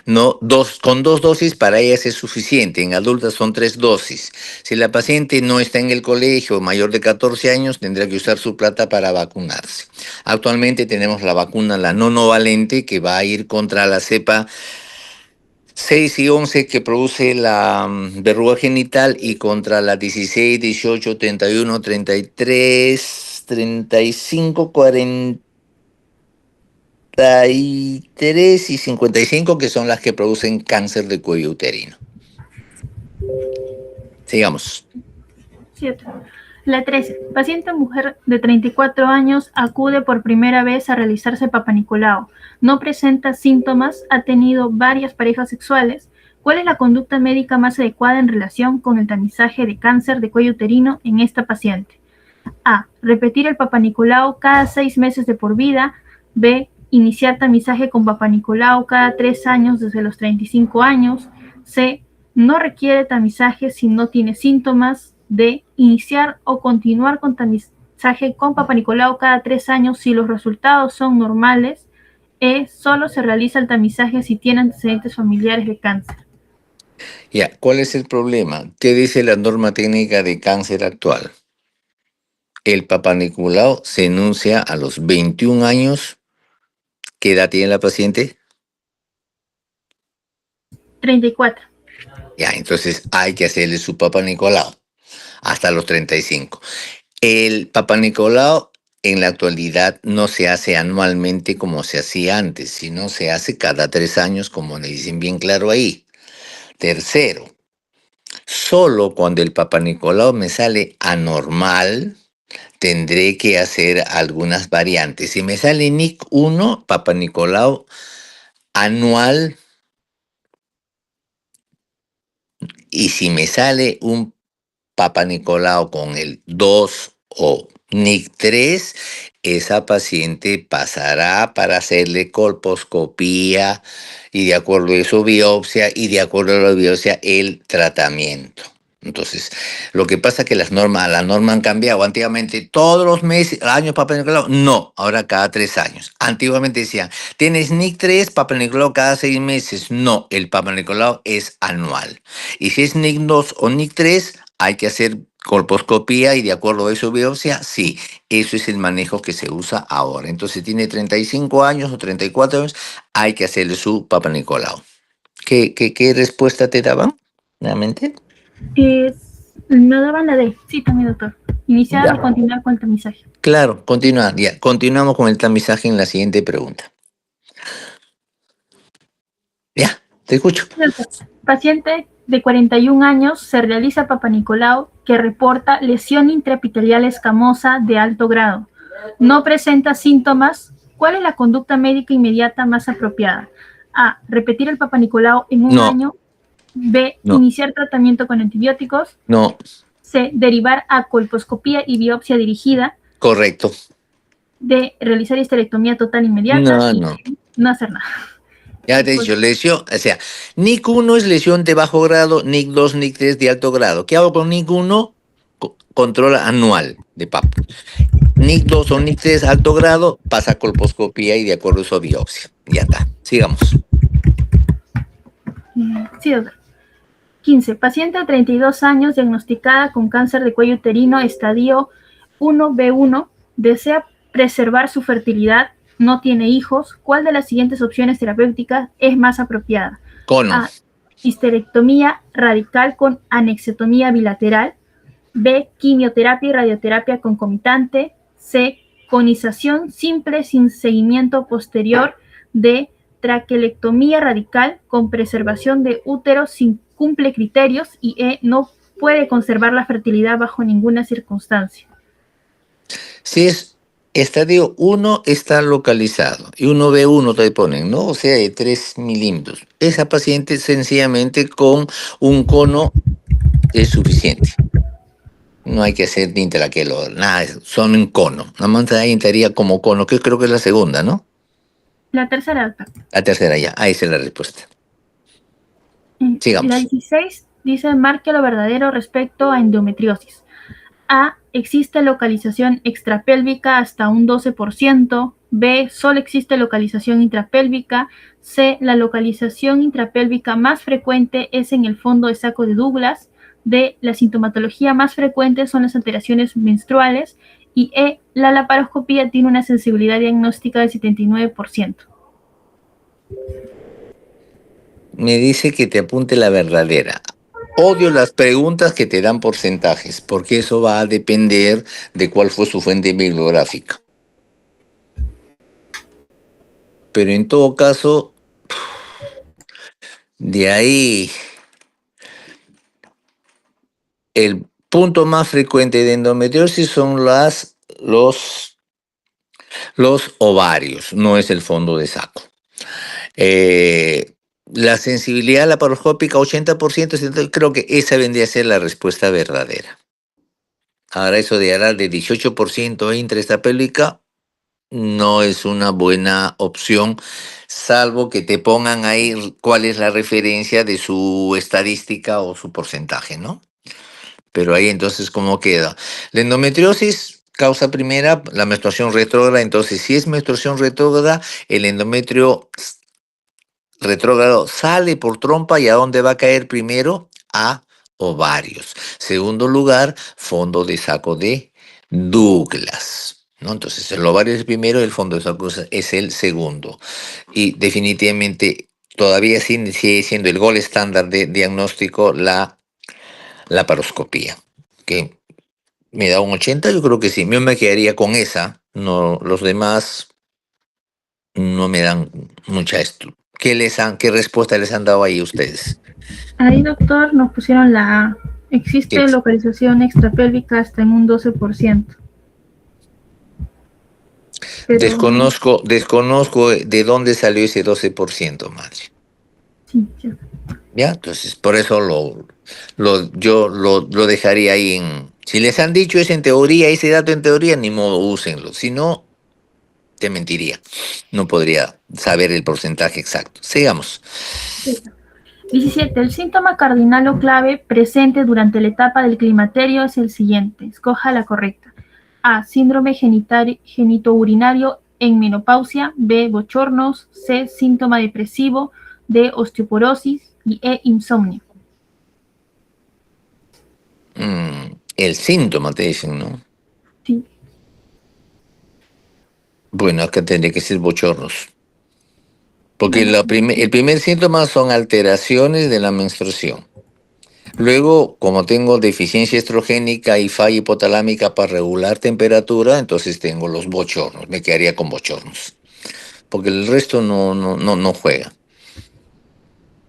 ¿no? Con 2 dosis para ellas es suficiente, en adultas son 3 dosis. Si la paciente no está en el colegio, mayor de 14 años, tendrá que usar su plata para vacunarse. Actualmente tenemos la vacuna, la nonovalente, que va a ir contra la cepa 6 y 11 que produce la verruga genital y contra la 16, 18, 31, 33, 35, 43 y 55 que son las que producen cáncer de cuello uterino. Sigamos. 7. La 13. Paciente mujer de 34 años acude por primera vez a realizarse Papanicolau. No presenta síntomas, ha tenido varias parejas sexuales. ¿Cuál es la conducta médica más adecuada en relación con el tamizaje de cáncer de cuello uterino en esta paciente? A. Repetir el Papanicolau cada 6 meses de por vida. B. Iniciar tamizaje con Papanicolau cada 3 años desde los 35 años. C. No requiere tamizaje si no tiene síntomas. D. Iniciar o continuar con tamizaje con Papanicolau cada 3 años si los resultados son normales. E. Solo se realiza el tamizaje si tiene antecedentes familiares de cáncer. Ya, ¿cuál es el problema? ¿Qué dice la norma técnica de cáncer actual? El Papa Nicolau se enuncia a los 21 años. ¿Qué edad tiene la paciente? 34. Ya, entonces hay que hacerle su Papa Nicolau hasta los 35. El Papa Nicolau en la actualidad no se hace anualmente como se hacía antes, sino se hace cada 3 años, como le dicen bien claro ahí. Tercero, solo cuando el Papa Nicolau me sale anormal, tendré que hacer algunas variantes. Si me sale NIC 1, Papa Nicolau anual, y si me sale un Papa Nicolau con el 2 o NIC 3, esa paciente pasará para hacerle colposcopía y de acuerdo a su biopsia y de acuerdo a la biopsia el tratamiento. Entonces, lo que pasa es que la normas han cambiado. Antiguamente, todos los meses, años Papa Nicolau, no, ahora cada 3 años. Antiguamente decían, ¿tienes NIC 3, Papa Nicolau cada 6 meses? No, el Papa Nicolau es anual. Y si es NIC 2 o NIC 3, hay que hacer colposcopía y de acuerdo a su biopsia, sí, eso es el manejo que se usa ahora. Entonces, tiene 35 años o 34 años, hay que hacerle su Papa Nicolau. ¿Qué respuesta te daban? ¿Nuevamente? Me daban la D. Sí, también, doctor. Iniciar Ya. o continuar con el tamizaje. Claro, continúa. Ya, continuamos con el tamizaje en la siguiente pregunta. Ya, te escucho. Paciente de 41 años se realiza Papa Nicolau que reporta lesión intraepitelial escamosa de alto grado. No presenta síntomas. ¿Cuál es la conducta médica inmediata más apropiada? A. Repetir el Papa Nicolau en un No. año. B. No. Iniciar tratamiento con antibióticos. No, C. Derivar a colposcopía y biopsia dirigida. correcto. D. Realizar histerectomía total inmediata. No. No hacer nada. Ya te he dicho, lesión, o sea, NIC 1 es lesión de bajo grado, NIC 2, NIC 3 de alto grado. ¿Qué hago con NIC 1? Control anual de PAP. NIC 2 o NIC 3 alto grado, pasa a colposcopía y de acuerdo a su biopsia. Ya está, sigamos. Sí, doctor. 15. Paciente de 32 años diagnosticada con cáncer de cuello uterino estadio 1B1, desea preservar su fertilidad, no tiene hijos. ¿Cuál de las siguientes opciones terapéuticas es más apropiada? Cono. A. Histerectomía radical con anexectomía bilateral. B. Quimioterapia y radioterapia concomitante. C. Conización simple sin seguimiento posterior. D. Traquelectomía radical con preservación de útero sin cumple criterios. Y E. No puede conservar la fertilidad bajo ninguna circunstancia. Si es estadio 1 está localizado y 1B1 te ponen, ¿no? O sea, de 3 milímetros. Esa paciente sencillamente con un cono es suficiente. No hay que hacer ni traquelo, nada, son un cono. Nada más ahí entraría como cono, que creo que es la segunda, ¿no? La tercera, doctor. La tercera ya, ahí es la respuesta. La Sigamos. 16 dice, marque lo verdadero respecto a endometriosis. A. Existe localización extrapélvica hasta un 12%. B. Solo existe localización intrapélvica. C. La localización intrapélvica más frecuente es en el fondo de saco de Douglas. D. La sintomatología más frecuente son las alteraciones menstruales. Y E. La laparoscopía tiene una sensibilidad diagnóstica del 79%. Me dice que te apunte la verdadera. Odio las preguntas que te dan porcentajes, porque eso va a depender de cuál fue su fuente bibliográfica. Pero en todo caso, de ahí, el punto más frecuente de endometriosis son los ovarios, no es el fondo de saco. La sensibilidad laparoscópica 80%, creo que esa vendría a ser la respuesta verdadera. Ahora eso de hablar de 18% intraestapélvica no es una buena opción, salvo que te pongan ahí cuál es la referencia de su estadística o su porcentaje, ¿no? Pero ahí entonces, ¿cómo queda? La endometriosis causa primera la menstruación retrógrada, entonces si es menstruación retrógrada, el endometrio retrógrado sale por trompa y ¿a dónde va a caer primero? A ovarios. Segundo lugar, fondo de saco de Douglas, ¿no? Entonces, el ovario es el primero, el fondo de Sarkozy es el segundo. Y definitivamente todavía sigue siendo el gol estándar de diagnóstico la laparoscopía, que me da un 80, yo creo que sí. Yo me quedaría con esa. No, los demás no me dan mucha esto. ¿Qué respuesta les han dado ahí ustedes? Ahí, doctor, nos pusieron la A. ¿Qué? Existe localización extrapélvica hasta en un 12%. Pero Desconozco de dónde salió ese 12%, madre. sí, sí. ¿Ya? Entonces, por eso yo lo dejaría ahí en... Si les han dicho es en teoría, ese dato en teoría, ni modo, úsenlo. Si no, te mentiría. No podría saber el porcentaje exacto. Sigamos. 17. El síntoma cardinal o clave presente durante la etapa del climaterio es el siguiente. Escoja la correcta. A. Síndrome genitourinario en menopausia. B. Bochornos. C. Síntoma depresivo. D. Osteoporosis. Y E. Insomnio. El síntoma te dicen, ¿no? Sí. Bueno, acá tendría que ser bochornos. Porque Bueno, el primer síntoma son alteraciones de la menstruación. Luego, como tengo deficiencia estrogénica y falla hipotalámica para regular temperatura, entonces tengo los bochornos. Me quedaría con bochornos. Porque el resto no juega.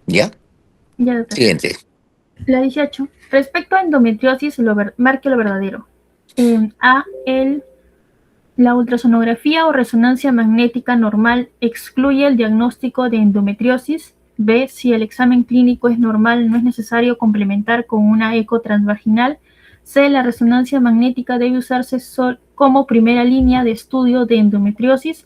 ¿Ya? ya, doctor. Siguiente. La 18. Respecto a endometriosis, marque lo verdadero. A. La ultrasonografía o resonancia magnética normal excluye el diagnóstico de endometriosis. B. Si el examen clínico es normal, no es necesario complementar con una eco transvaginal. C. La resonancia magnética debe usarse como primera línea de estudio de endometriosis.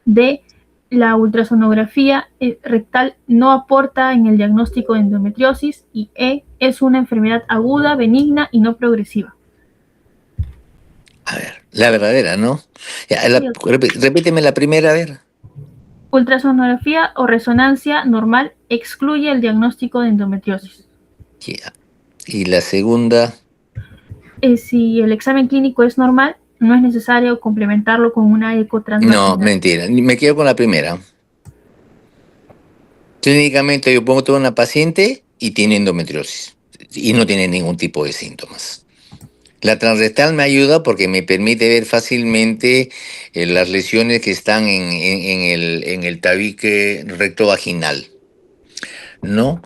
D. La ultrasonografía rectal no aporta en el diagnóstico de endometriosis. Y E. Es una enfermedad aguda, benigna y no progresiva. A ver, la verdadera, ¿no? Ya, Sí. Repíteme la primera, a ver. Ultrasonografía o resonancia normal excluye el diagnóstico de endometriosis. Ya. Y la segunda, Si el examen clínico es normal, no es necesario complementarlo con una eco no, transvaginal. mentira. Me quedo con la primera. Clínicamente yo pongo toda una paciente y tiene endometriosis y no tiene ningún tipo de síntomas. La transrectal me ayuda porque me permite ver fácilmente las lesiones que están en el tabique rectovaginal, ¿no?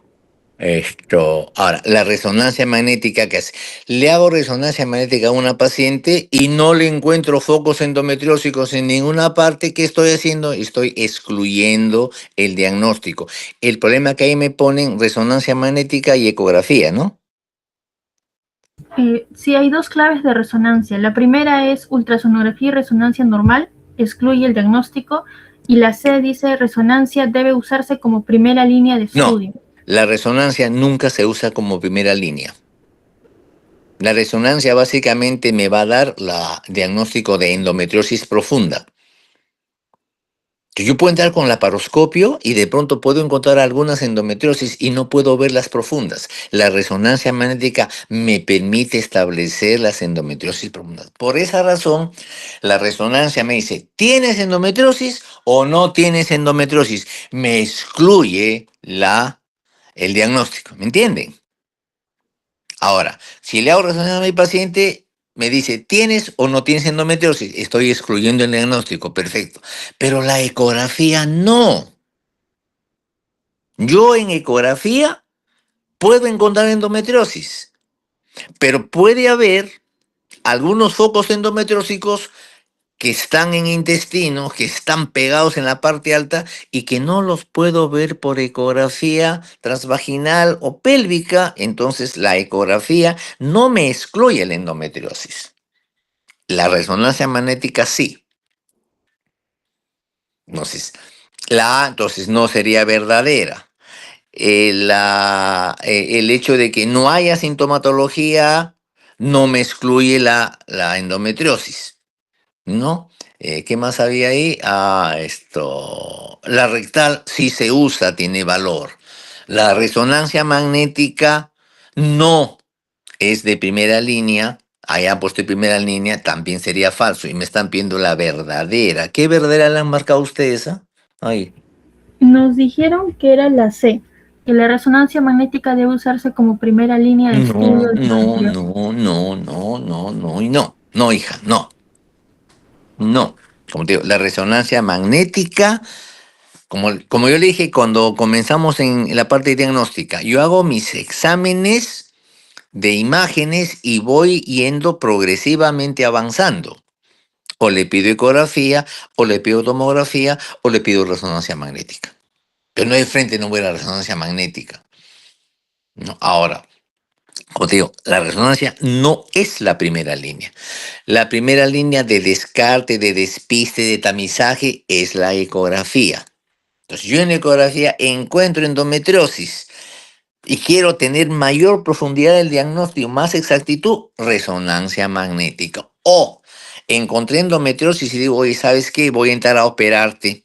Ahora, la resonancia magnética que hace. Le hago resonancia magnética a una paciente y no le encuentro focos endometriósicos en ninguna parte. ¿Qué estoy haciendo? Estoy excluyendo el diagnóstico. El problema que ahí me ponen resonancia magnética y ecografía, ¿no? Sí, hay dos claves de resonancia. La primera es ultrasonografía y resonancia normal, excluye el diagnóstico. Y la C dice resonancia debe usarse como primera línea de estudio. No, la resonancia nunca se usa como primera línea. La resonancia básicamente me va a dar el diagnóstico de endometriosis profunda. Yo puedo entrar con laparoscopio y de pronto puedo encontrar algunas endometriosis y no puedo ver las profundas. La resonancia magnética me permite establecer las endometriosis profundas. Por esa razón, la resonancia me dice, ¿tienes endometriosis o no tienes endometriosis? Me excluye el diagnóstico, ¿me entienden? Ahora, si le hago resonancia a mi paciente, me dice, ¿tienes o no tienes endometriosis? Estoy excluyendo el diagnóstico, perfecto. Pero la ecografía no. Yo en ecografía puedo encontrar endometriosis, pero puede haber algunos focos endometriósicos que están en intestino, que están pegados en la parte alta y que no los puedo ver por ecografía transvaginal o pélvica, entonces la ecografía no me excluye la endometriosis. La resonancia magnética sí. Entonces, la A entonces no sería verdadera. El hecho de que no haya sintomatología no me excluye la endometriosis, ¿no? ¿Qué más había ahí? La rectal sí se usa, tiene valor. La resonancia magnética no es de primera línea Allá puesto en primera línea también sería falso y me están pidiendo la verdadera. ¿Qué verdadera le han marcado ustedes? Ahí. Nos dijeron que era la C, que la resonancia magnética debe usarse como primera línea de estudio No, de no, endometriosis. no, no, no, no, no, y no. No, hija, no, no. Como te digo, la resonancia magnética, como yo le dije cuando comenzamos en la parte diagnóstica, yo hago mis exámenes de imágenes y voy yendo progresivamente avanzando. O le pido ecografía, o le pido tomografía, o le pido resonancia magnética. Pero no de frente no voy a la resonancia magnética. ¿No? Ahora, como te digo, la resonancia no es la primera línea. La primera línea de descarte, de despiste, de tamizaje es la ecografía. Entonces, yo en ecografía encuentro endometriosis y quiero tener mayor profundidad del diagnóstico, más exactitud, resonancia magnética. O encontré endometriosis y digo, oye, ¿sabes qué? Voy a entrar a operarte.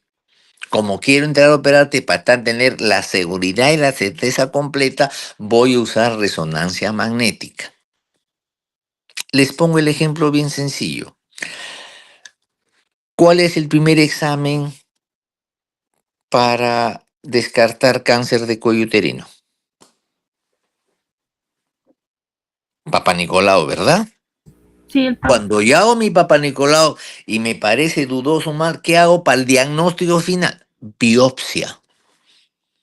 Como quiero entrar a operarte para tener la seguridad y la certeza completa, voy a usar resonancia magnética. Les pongo el ejemplo bien sencillo. ¿Cuál es el primer examen para descartar cáncer de cuello uterino? Papá Nicolau, ¿verdad? Sí, el PAP. Cuando yo hago mi Papá Nicolau y me parece dudoso mal, ¿qué hago para el diagnóstico final? Biopsia.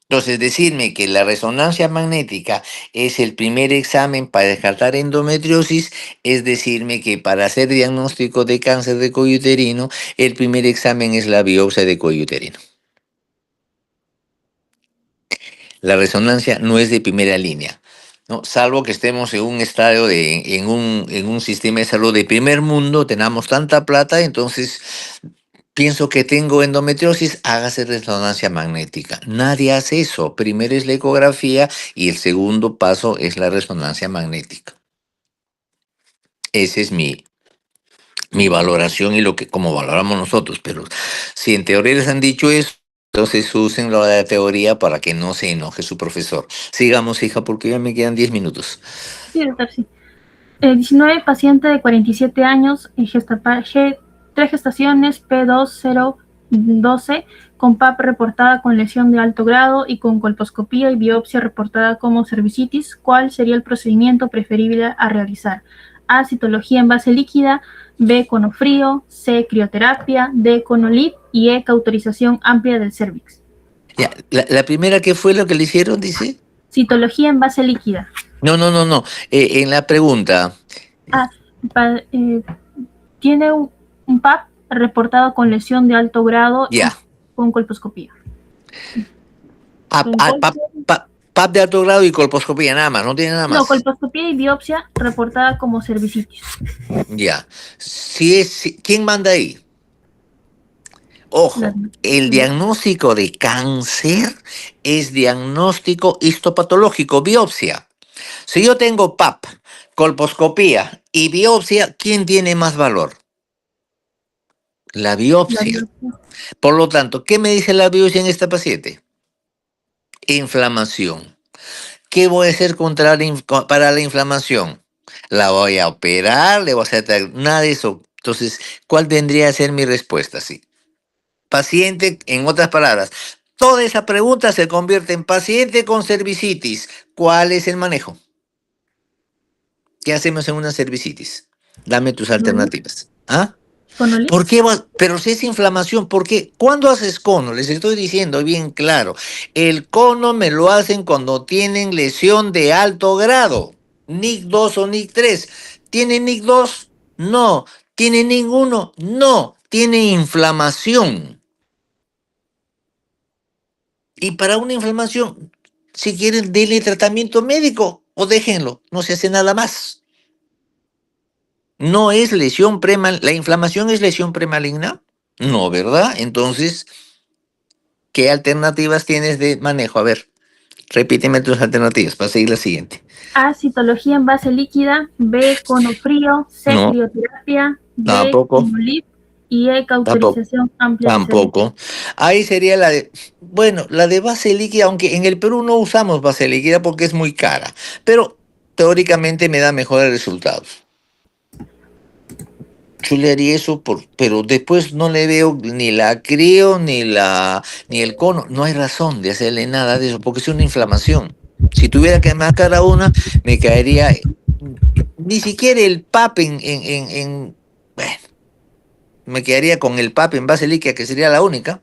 Entonces, decirme que la resonancia magnética es el primer examen para descartar endometriosis, es decirme que para hacer diagnóstico de cáncer de cuello uterino, el primer examen es la biopsia de cuello uterino. La resonancia no es de primera línea, ¿no? Salvo que estemos en un estadio en un sistema de salud de primer mundo, tenemos tanta plata, entonces pienso que tengo endometriosis, hágase resonancia magnética. Nadie hace eso. Primero es la ecografía y el segundo paso es la resonancia magnética. Ese es mi valoración y lo que como valoramos nosotros. Pero si en teoría les han dicho eso, entonces usen la teoría para que no se enoje su profesor. Sigamos, hija, porque ya me quedan 10 minutos. Sí, doctor, sí. 19, paciente de 47 años, tres gestaciones, P2012, con PAP reportada con lesión de alto grado y con colposcopía y biopsia reportada como cervicitis. ¿Cuál sería el procedimiento preferible a realizar? A, citología en base líquida, B, conofrío, C, crioterapia, D, conolip y E, cauterización amplia del cervix. Ya, la primera, ¿qué fue lo que le hicieron, dice? Citología en base líquida. No. En la pregunta, Ah, tiene un PAP reportado con lesión de alto grado y ya. con colposcopía. PAP de alto grado y colposcopía, nada más, no tiene nada No, más. colposcopía y biopsia reportada como cervicitis. Ya. ¿Quién manda ahí? La- Ojo, el diagnóstico de cáncer es diagnóstico histopatológico, biopsia. Si yo tengo PAP, colposcopía y biopsia, ¿quién tiene más valor? La la biopsia. biopsia. Por lo tanto, ¿qué me dice la biopsia en esta paciente? Inflamación. ¿Qué voy a hacer para la inflamación? La voy a operar, le voy a hacer nada de eso. Entonces, ¿cuál tendría que ser mi respuesta? Sí. Paciente, en otras palabras, toda esa pregunta se convierte en paciente con cervicitis. ¿Cuál es el manejo? ¿Qué hacemos en una cervicitis? Dame tus alternativas. ¿Ah? Conolip. ¿Por qué vas? Pero si es inflamación, ¿por qué? ¿Cuándo haces cono? Les estoy diciendo bien claro. El cono me lo hacen cuando tienen lesión de alto grado. NIC 2 o NIC 3. ¿Tiene NIC 2? No. ¿Tiene ninguno? No. Tiene inflamación. Y para una inflamación, si quieren, denle tratamiento médico o déjenlo. No se hace nada más. ¿No es lesión premaligna? ¿La inflamación es lesión premaligna? No, ¿verdad? Entonces, ¿qué alternativas tienes de manejo? A ver, repíteme tus alternativas para seguir la siguiente. A, citología en base líquida, B, conofrío, C, No, crioterapia, D, tampoco, conolip y E, tampoco, cauterización amplia del cervix. tampoco. Ahí sería la de, bueno, la de base líquida, aunque en el Perú no usamos base líquida porque es muy cara, pero teóricamente me da mejores resultados. Yo le haría eso, pero después no le veo ni la crío ni el cono. No hay razón de hacerle nada de eso, porque es una inflamación. Si tuviera que marcar a una, me caería ni siquiera el PAP bueno, me quedaría con el PAP en base líquida, que sería la única.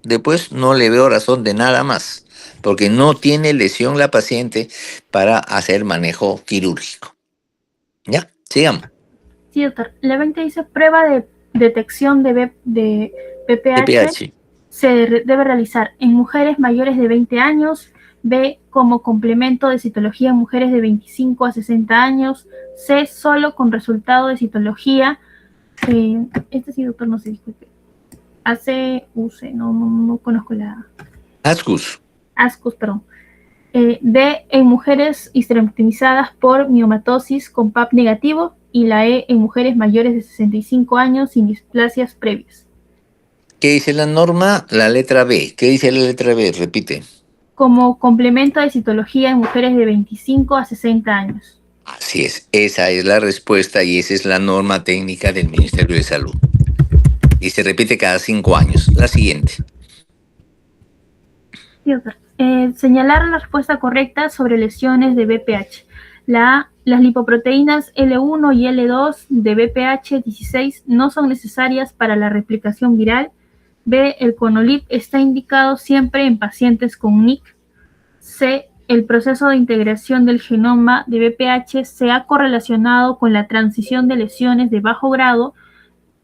Después no le veo razón de nada más, porque no tiene lesión la paciente para hacer manejo quirúrgico. ¿Ya? Sigamos. Sí, doctor. La 20 dice prueba de detección de BPH TPH. debe realizar en mujeres mayores de 20 años, B como complemento de citología en mujeres de 25 a 60 años, C solo con resultado de citología. Este sí, doctor, no se disculpe. ACUC, no conozco la... ASCUS. ASCUS, perdón. D en mujeres histerectomizadas por miomatosis con PAP negativo y la E en mujeres mayores de 65 años sin displasias previas. ¿Qué dice la norma? La letra B. ¿Qué dice la letra B? Repite. Como complemento de citología en mujeres de 25 a 60 años. Así es, esa es la respuesta y esa es la norma técnica del Ministerio de Salud. Y se repite cada 5 años. La siguiente. Sí, doctor. Señalar la respuesta correcta sobre lesiones de BPH. Las lipoproteínas L1 y L2 de BPH16 no son necesarias para la replicación viral. B. El Conolip está indicado siempre en pacientes con NIC. C. El proceso de integración del genoma de BPH se ha correlacionado con la transición de lesiones de bajo grado,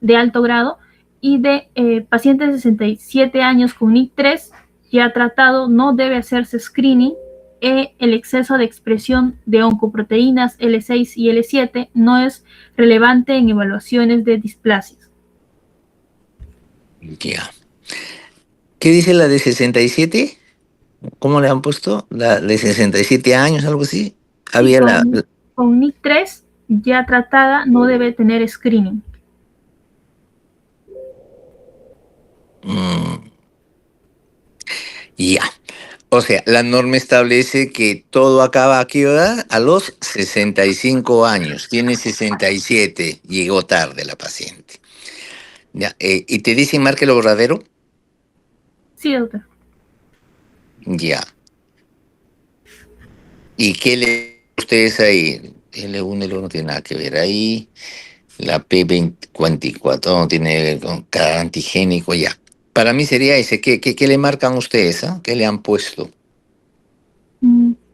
de alto grado, y de pacientes de 67 años con NIC3 ya tratado no debe hacerse screening. El exceso de expresión de oncoproteínas L6 y L7 no es relevante en evaluaciones de displasias. Ya. ¿Qué dice la de 67? ¿Cómo le han puesto? La de 67 años, algo así. Había con NIC3 ya tratada no debe tener screening. Ya. O sea, la norma establece que todo acaba ¿a qué hora? A los 65 años. Tiene 67. Llegó tarde la paciente. Ya. ¿Y te dicen marque lo verdadero? Sí, doctor. Ya. ¿Y qué le ustedes ahí? L1, L1 no tiene nada que ver ahí. La P24 no tiene que ver con cada antigénico, ya. Para mí sería ese. ¿Qué le marcan ustedes? ¿Qué le han puesto?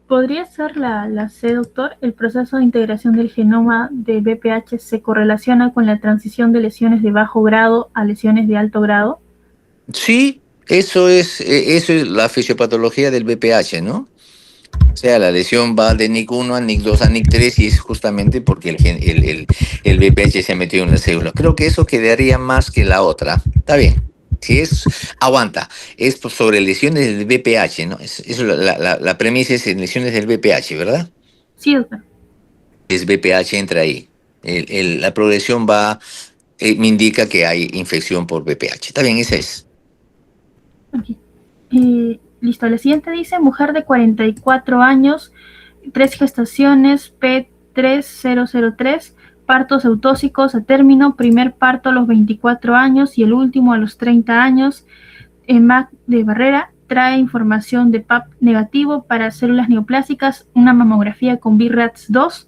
Podría ser la C, doctor. El proceso de integración del genoma de BPH se correlaciona con la transición de lesiones de bajo grado a lesiones de alto grado. Sí, eso es la fisiopatología del BPH, ¿no? O sea, la lesión va de NIC1 a NIC2 a NIC3 y es justamente porque el BPH se ha metido en la célula. Creo que eso quedaría más que la otra. Está bien. Si es, aguanta. Es sobre lesiones del BPH, ¿no? La premisa es en lesiones del BPH, ¿verdad? Sí, doctor. Es BPH, entra ahí. La progresión me indica que hay infección por BPH. Está bien, esa es. Okay. Listo. La siguiente dice, mujer de 44 años, 3 gestaciones, P3003, partos eutóxicos a término, primer parto a los 24 años y el último a los 30 años, MAC de barrera, trae información de PAP negativo para células neoplásicas, una mamografía con BRAF2,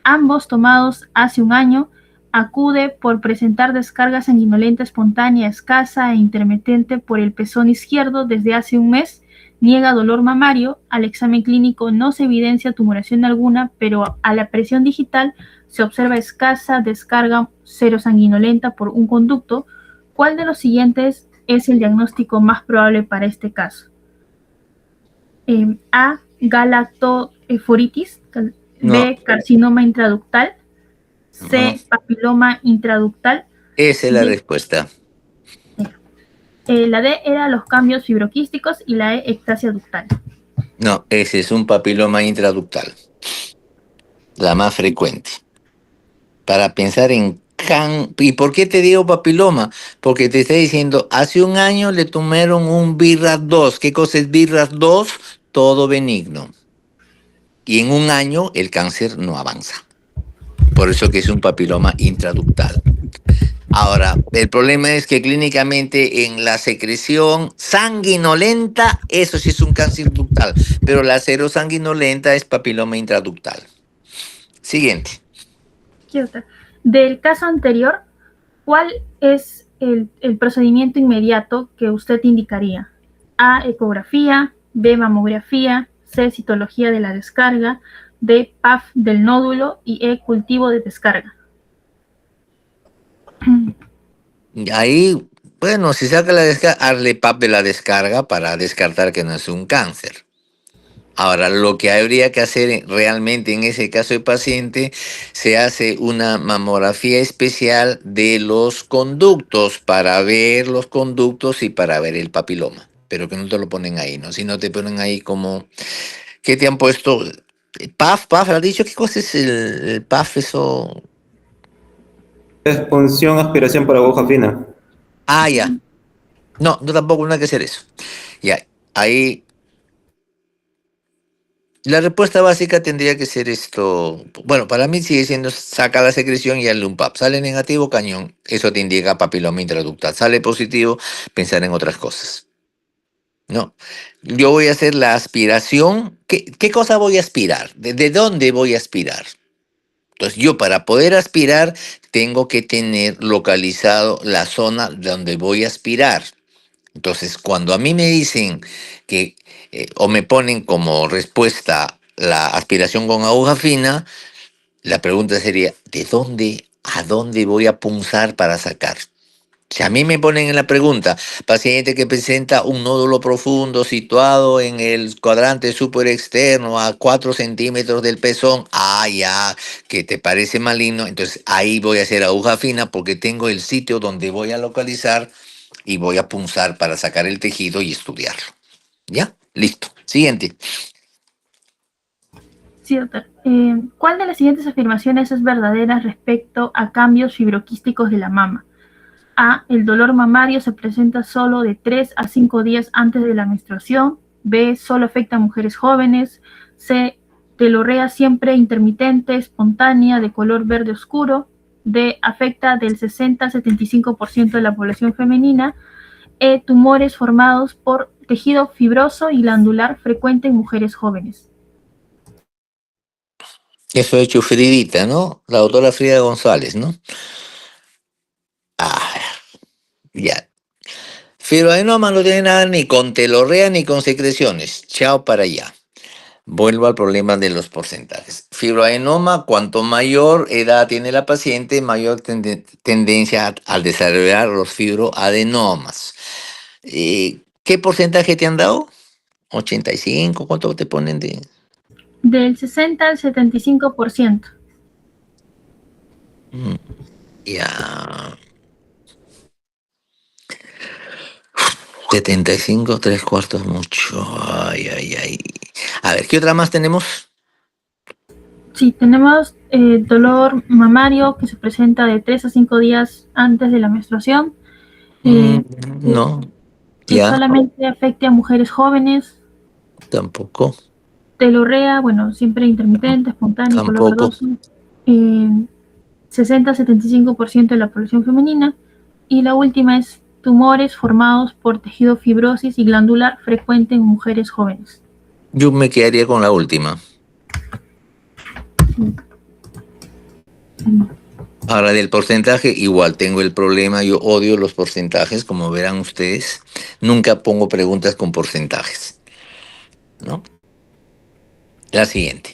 ambos tomados hace un año, acude por presentar descarga sanguinolenta espontánea escasa e intermitente por el pezón izquierdo desde hace un mes, niega dolor mamario, al examen clínico no se evidencia tumoración alguna, pero a la presión digital se observa escasa descarga serosanguinolenta por un conducto. ¿Cuál de los siguientes es el diagnóstico más probable para este caso? A, galactoeforitis, B, carcinoma intraductal, C, papiloma intraductal. Esa es la respuesta. La D era los cambios fibroquísticos y la E, ectasia ductal. No, ese es un papiloma intraductal. La más frecuente. Para pensar en ¿y por qué te digo papiloma? Porque te está diciendo, hace un año le tomaron un BRAF2. ¿Qué cosa es BRAF2? Todo benigno. Y en un año el cáncer no avanza. Por eso que es un papiloma intraductal. Ahora, el problema es que clínicamente en la secreción sanguinolenta, eso sí es un cáncer ductal, pero la serosanguinolenta es papiloma intraductal. Siguiente. ¿Qué otra? Del caso anterior, ¿cuál es el procedimiento inmediato que usted indicaría? A, ecografía, B, mamografía, C, citología de la descarga, D, PAF del nódulo y E, cultivo de descarga. Ahí, bueno, si saca la descarga, hazle PAP de la descarga para descartar que no es un cáncer. Ahora, lo que habría que hacer realmente en ese caso de paciente, se hace una mamografía especial de los conductos para ver los conductos y para ver el papiloma. Pero que no te lo ponen ahí, ¿no? Si no te ponen ahí como... ¿Qué te han puesto? PAF, ¿has dicho qué cosa es el PAF? Eso... Es punción, aspiración por aguja fina. Ah, ya. No, no tampoco no hay que hacer eso. Ya, ahí... La respuesta básica tendría que ser esto. Bueno, para mí sigue siendo saca la secreción y hazle un PAP. Sale negativo, cañón. Eso te indica papiloma intraductal. Sale positivo, pensar en otras cosas. No. Yo voy a hacer la aspiración. ¿Qué cosa voy a aspirar? ¿De dónde voy a aspirar? Entonces, yo para poder aspirar, tengo que tener localizado la zona donde voy a aspirar. Entonces, cuando a mí me dicen que, o me ponen como respuesta la aspiración con aguja fina, la pregunta sería, ¿de dónde a dónde voy a punzar para sacar? Si a mí me ponen en la pregunta, paciente que presenta un nódulo profundo situado en el cuadrante super externo a 4 centímetros del pezón, ya, que te parece maligno, entonces ahí voy a hacer aguja fina porque tengo el sitio donde voy a localizar y voy a punzar para sacar el tejido y estudiarlo. ¿Ya? Listo. Siguiente. Sí, doctor. ¿Cuál de las siguientes afirmaciones es verdadera respecto a cambios fibroquísticos de la mama? A, el dolor mamario se presenta solo de 3 a 5 días antes de la menstruación. B, solo afecta a mujeres jóvenes. C, telorrea siempre intermitente, espontánea, de color verde oscuro. D, afecta del 60 al 75% de la población femenina. E, tumores formados por tejido fibroso y glandular frecuente en mujeres jóvenes. Eso ha hecho Fridita, ¿no? La doctora Frida González, ¿no? Ya. Fibroadenoma no tiene nada ni con telorrea ni con secreciones. Chao para allá. Vuelvo al problema de los porcentajes. Fibroadenoma, cuanto mayor edad tiene la paciente, mayor tendencia al desarrollar los fibroadenomas. ¿Qué porcentaje te han dado? 85, ¿cuánto te ponen de...? Del 60 al 75%. Ya. 75, 3/4 mucho. Ay. A ver, ¿qué otra más tenemos? Sí, tenemos dolor mamario que se presenta de 3 a 5 días antes de la menstruación. No, Que ya, solamente afecte a mujeres jóvenes. tampoco, Telorrea, bueno, siempre intermitente, espontáneo, color tampoco. verdoso. 60-75% de la población femenina. Y la última es tumores formados por tejido fibrosis y glandular frecuente en mujeres jóvenes. Yo me quedaría con la última. Ahora del porcentaje, igual tengo el problema, yo odio los porcentajes, como verán ustedes. Nunca pongo preguntas con porcentajes, ¿no? La siguiente.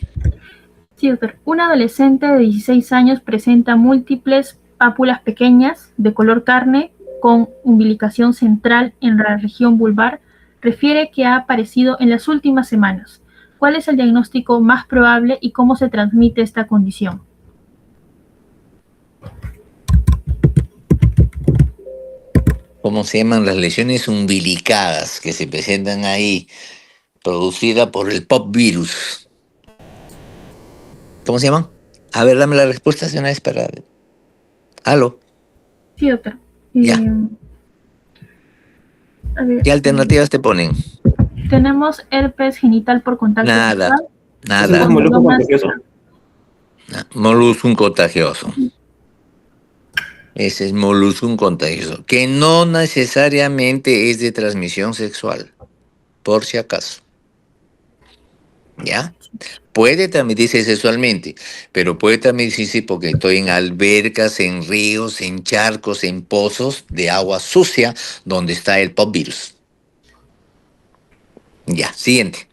Sí, doctor. Un adolescente de 16 años presenta múltiples pápulas pequeñas de color carne con umbilicación central en la región vulvar. Refiere que ha aparecido en las últimas semanas. ¿Cuál es el diagnóstico más probable y cómo se transmite esta condición? ¿Cómo se llaman las lesiones umbilicadas que se presentan ahí, producida por el POP virus? ¿Cómo se llaman? A ver, dame la respuesta de una vez para... ¿Aló? Sí, doctor. Ya. A ver, ¿Qué alternativas te ponen? tenemos herpes genital por contacto Nada, sexual. ¿Es un molusco contagioso? Molusco contagioso. Ese es moluscum contagioso, que no necesariamente es de transmisión sexual, por si acaso. ¿Ya? Puede transmitirse sexualmente, pero puede transmitirse porque estoy en albercas, en ríos, en charcos, en pozos de agua sucia, donde está el POP virus. Ya, siguiente.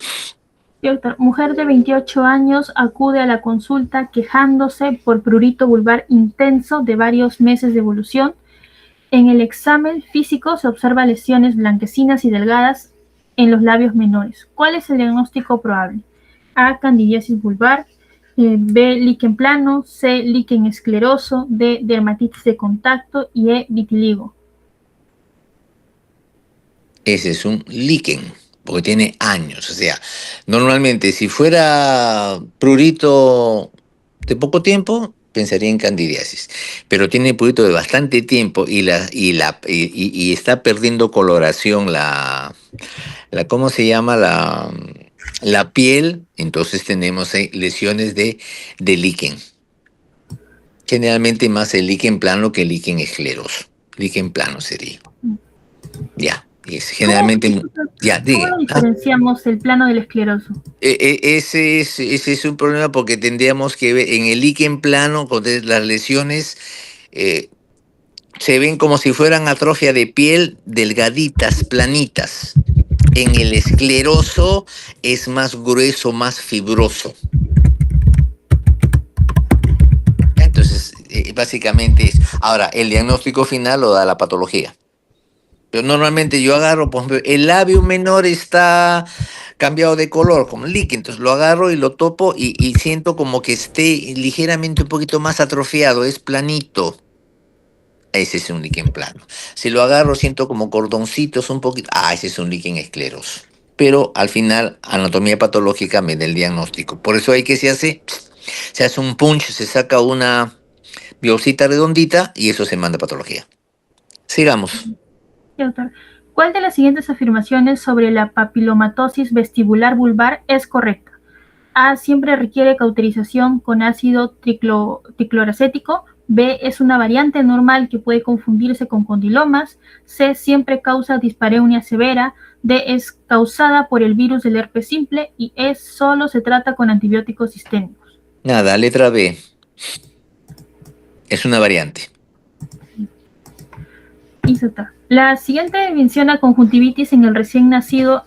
Y doctor, mujer de 28 años acude a la consulta quejándose por prurito vulvar intenso de varios meses de evolución. En el examen físico se observa lesiones blanquecinas y delgadas en los labios menores. ¿Cuál es el diagnóstico probable? A. Candidiasis vulvar. B. Líquen plano. C. Líquen escleroso. D. Dermatitis de contacto. Y E. Vitiligo. Ese es un líquen, porque tiene años. O sea, normalmente si fuera prurito de poco tiempo, pensaría en candidiasis. Pero tiene prurito de bastante tiempo y está perdiendo coloración ¿cómo se llama? La piel. Entonces tenemos lesiones de líquen. Generalmente más el líquen plano que el líquen escleroso. Líquen plano sería. Ya. Es generalmente. Ya, ¿Cómo diga. lo diferenciamos el plano del escleroso? Ese es un problema porque tendríamos que ver en el líquen plano, cuando las lesiones se ven como si fueran atrofia de piel, delgaditas, planitas. En el escleroso es más grueso, más fibroso. Entonces, básicamente es. Ahora, el diagnóstico final lo da la patología. Pero normalmente yo agarro, por ejemplo, el labio menor está cambiado de color, como líquido, entonces lo agarro y lo topo y siento como que esté ligeramente un poquito más atrofiado, es planito. Ese es un líquen plano. Si lo agarro, siento como cordoncitos un poquito. Ese es un líquen escleroso. Pero al final, anatomía patológica me da el diagnóstico. Por eso hay que se hace un punch, se saca una biopsita redondita y eso se manda a patología. Sigamos. Doctor, ¿cuál de las siguientes afirmaciones sobre la papilomatosis vestibular vulvar es correcta? A. Siempre requiere cauterización con ácido tricloracético. B. Es una variante normal que puede confundirse con condilomas. C. Siempre causa dispareunia severa. D. Es causada por el virus del herpes simple. Y E. Solo se trata con antibióticos sistémicos. Nada, letra B. Es una variante. La siguiente menciona conjuntivitis en el recién nacido.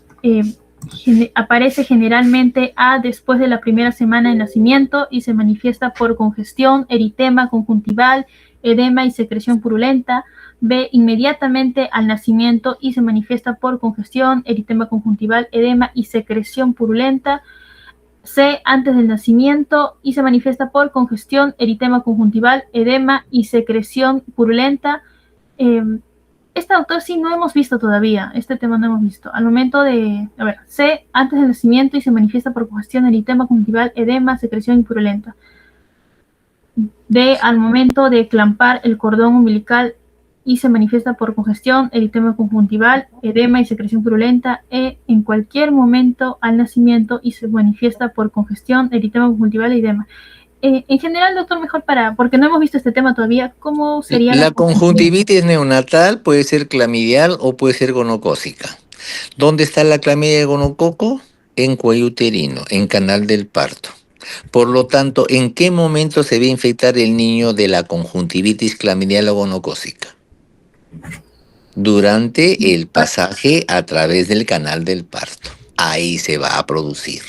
Aparece generalmente A después de la primera semana de nacimiento y se manifiesta por congestión, eritema conjuntival, edema y secreción purulenta. B inmediatamente al nacimiento y se manifiesta por congestión, eritema conjuntival, edema y secreción purulenta. C antes del nacimiento y se manifiesta por congestión, eritema conjuntival, edema y secreción purulenta. Este doctor sí no hemos visto todavía, este tema no hemos visto. Al momento de, C, antes del nacimiento y se manifiesta por congestión, eritema conjuntival, edema, secreción purulenta. D, al momento de clampar el cordón umbilical y se manifiesta por congestión, eritema conjuntival, edema y secreción purulenta. E, en cualquier momento al nacimiento y se manifiesta por congestión, eritema conjuntival y edema. En general, doctor, mejor porque no hemos visto este tema todavía, ¿cómo sería la conjuntivitis neonatal? Puede ser clamidial o puede ser gonocócica. ¿Dónde está la clamidia de gonococo? En cuello uterino, en canal del parto. Por lo tanto, ¿en qué momento se va a infectar el niño de la conjuntivitis clamidial o gonocócica? Durante el pasaje a través del canal del parto. Ahí se va a producir.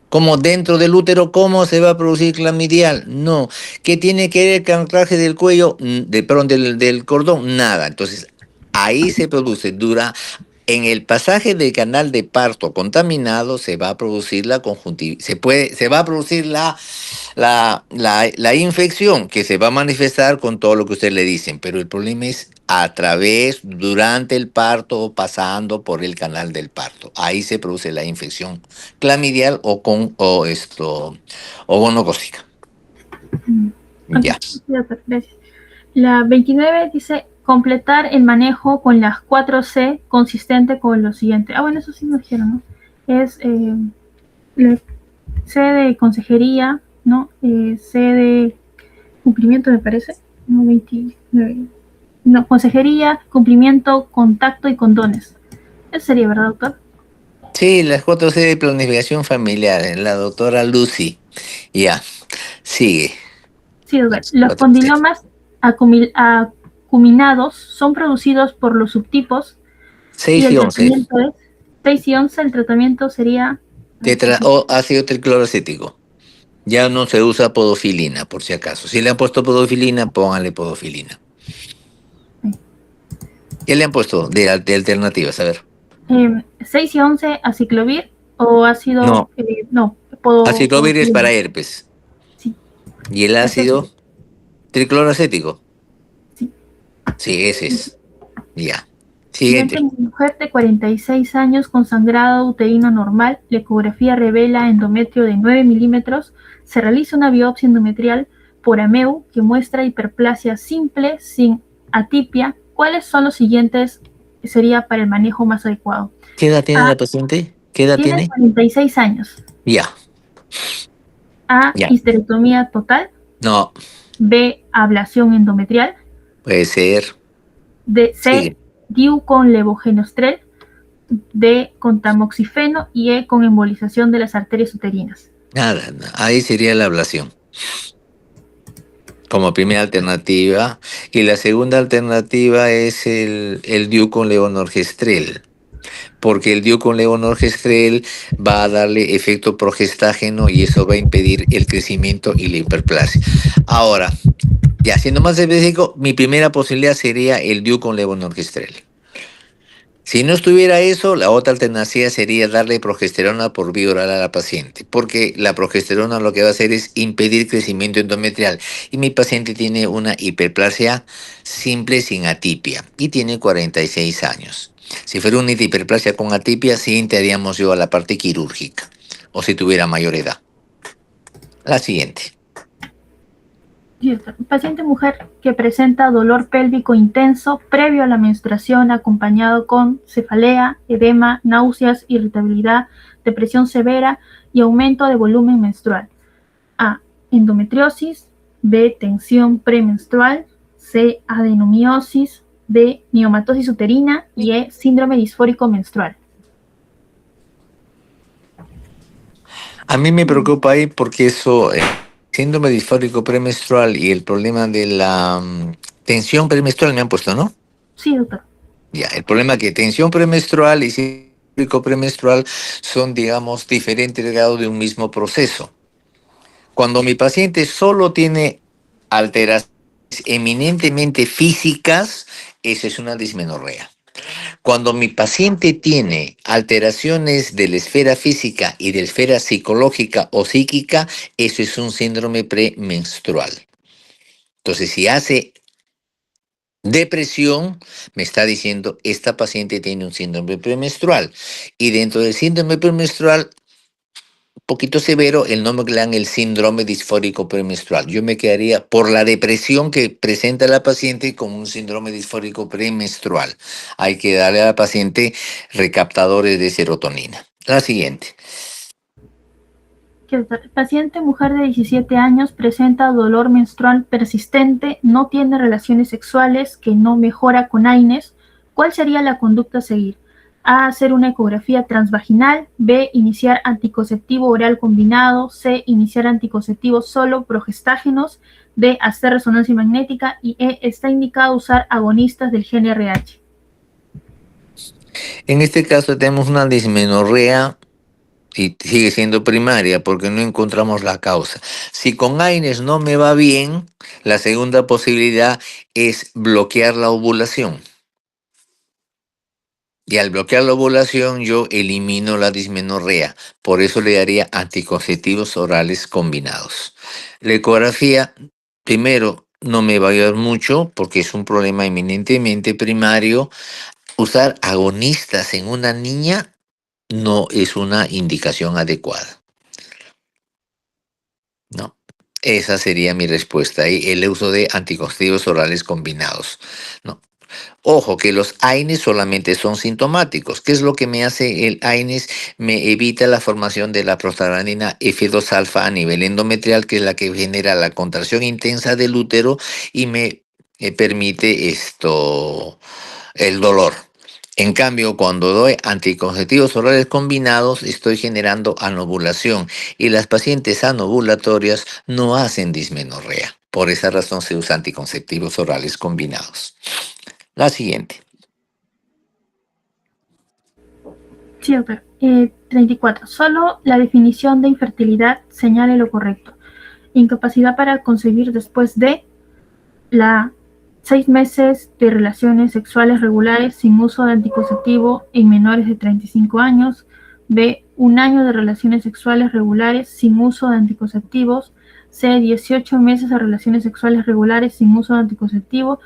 Como dentro del útero, ¿cómo se va a producir clamidial? No. ¿Qué tiene que ver el anclaje del cuello? Del cordón? Nada. Entonces, ahí se produce. En el pasaje del canal de parto contaminado se va a producir la conjuntivitis. Se va a producir la infección que se va a manifestar con todo lo que ustedes le dicen. Pero el problema es durante el parto o pasando por el canal del parto. Ahí se produce la infección clamidial o gonocócica. Ya. Gracias. La 29 dice completar el manejo con las 4C consistente con lo siguiente. Bueno, eso sí me dijeron, ¿no? Es C de consejería, ¿no? C de cumplimiento, me parece. No, 29. No, consejería, cumplimiento, contacto y condones. Eso sería, ¿verdad, doctor? Sí, las 4C de planificación familiar, la doctora Lucy. Ya, sigue. Sí, doctor. Las Los 4C. condilomas acuminados son producidos por los subtipos y 6 el y 11. tratamiento es 6 y 11. El tratamiento sería... O ácido tricloracético. Ya no se usa podofilina, por si acaso. Si le han puesto podofilina, pónganle podofilina. ¿Qué le han puesto de alternativas? A ver. 6 y 11, aciclovir o ácido... No, no, aciclovir es podofilina. para herpes. Sí, ¿Y el es eso. ácido tricloracético? Sí. Sí, ese es. Ya. Siguiente, Siguiente. mujer de 46 años con sangrado uterino normal, la ecografía revela endometrio de 9 milímetros, se realiza una biopsia endometrial por AMEU que muestra hiperplasia simple sin atipia. ¿Cuáles son los siguientes que sería para el manejo más adecuado? ¿Qué edad tiene A. la paciente? ¿Qué edad Tiene tiene? 46 años. Ya, A. ya. Histerectomía total. No, B. Ablación endometrial. puede ser. D. C. Sigue. DIU con levogenostrel. D con tamoxifeno y E con embolización de las arterias uterinas. Nada, ahí sería la ablación como primera alternativa. Y la segunda alternativa es el DIU con levonorgestrel, porque el DIU con levonorgestrel va a darle efecto progestágeno y eso va a impedir el crecimiento y la hiperplasia. Ahora, ya siendo más específico, mi primera posibilidad sería el DIU con levonorgestrel. Si no estuviera eso, la otra alternativa sería darle progesterona por vía oral a la paciente, porque la progesterona lo que va a hacer es impedir crecimiento endometrial y mi paciente tiene una hiperplasia simple sin atipia y tiene 46 años. Si fuera una hiperplasia con atipia, sí entraríamos yo a la parte quirúrgica, o si tuviera mayor edad. La siguiente. Paciente mujer que presenta dolor pélvico intenso previo a la menstruación acompañado con cefalea, edema, náuseas, irritabilidad, depresión severa y aumento de volumen menstrual. A. Endometriosis. B. Tensión premenstrual. C. Adenomiosis. D. Miomatosis uterina. Y E. Síndrome disfórico menstrual. A mí me preocupa ahí porque eso, síndrome disfórico premenstrual y el problema de la tensión premenstrual me han puesto, ¿no? Sí, doctor. Ya, el problema es que tensión premenstrual y cíclico premenstrual son, digamos, diferentes grados de un mismo proceso. Cuando mi paciente solo tiene alteraciones eminentemente físicas, eso es una dismenorrea. Cuando mi paciente tiene alteraciones de la esfera física y de la esfera psicológica o psíquica, eso es un síndrome premenstrual. Entonces, si hace depresión, me está diciendo, esta paciente tiene un síndrome premenstrual. Y dentro del síndrome premenstrual, un poquito severo, el nombre que le dan el síndrome disfórico premenstrual. Yo me quedaría por la depresión que presenta la paciente como un síndrome disfórico premenstrual. Hay que darle a la paciente recaptadores de serotonina. La siguiente. Paciente mujer de 17 años presenta dolor menstrual persistente, no tiene relaciones sexuales, que no mejora con AINES. ¿Cuál sería la conducta a seguir? A. Hacer una ecografía transvaginal. B. Iniciar anticonceptivo oral combinado. C. Iniciar anticonceptivo solo progestágenos. D. Hacer resonancia magnética. Y E. Está indicado usar agonistas del GnRH. En este caso tenemos una dismenorrea y sigue siendo primaria porque no encontramos la causa. Si con AINES no me va bien, la segunda posibilidad es bloquear la ovulación. Y al bloquear la ovulación yo elimino la dismenorrea. Por eso le daría anticonceptivos orales combinados. La ecografía, primero, no me va a ayudar mucho porque es un problema eminentemente primario. Usar agonistas en una niña no es una indicación adecuada. No. Esa sería mi respuesta. Y el uso de anticonceptivos orales combinados. No. Ojo, que los AINES solamente son sintomáticos. ¿Qué es lo que me hace el AINES? Me evita la formación de la prostaglandina F2 alfa a nivel endometrial, que es la que genera la contracción intensa del útero y me permite el dolor. En cambio, cuando doy anticonceptivos orales combinados, estoy generando anovulación y las pacientes anovulatorias no hacen dismenorrea. Por esa razón se usa anticonceptivos orales combinados. La siguiente. Sí, doctor. 34. Solo la definición de infertilidad señale lo correcto. Incapacidad para concebir después de la 6 meses de relaciones sexuales regulares sin uso de anticonceptivo en menores de 35 años. B. 1 año de relaciones sexuales regulares sin uso de anticonceptivos. C. 18 meses de relaciones sexuales regulares sin uso de anticonceptivo.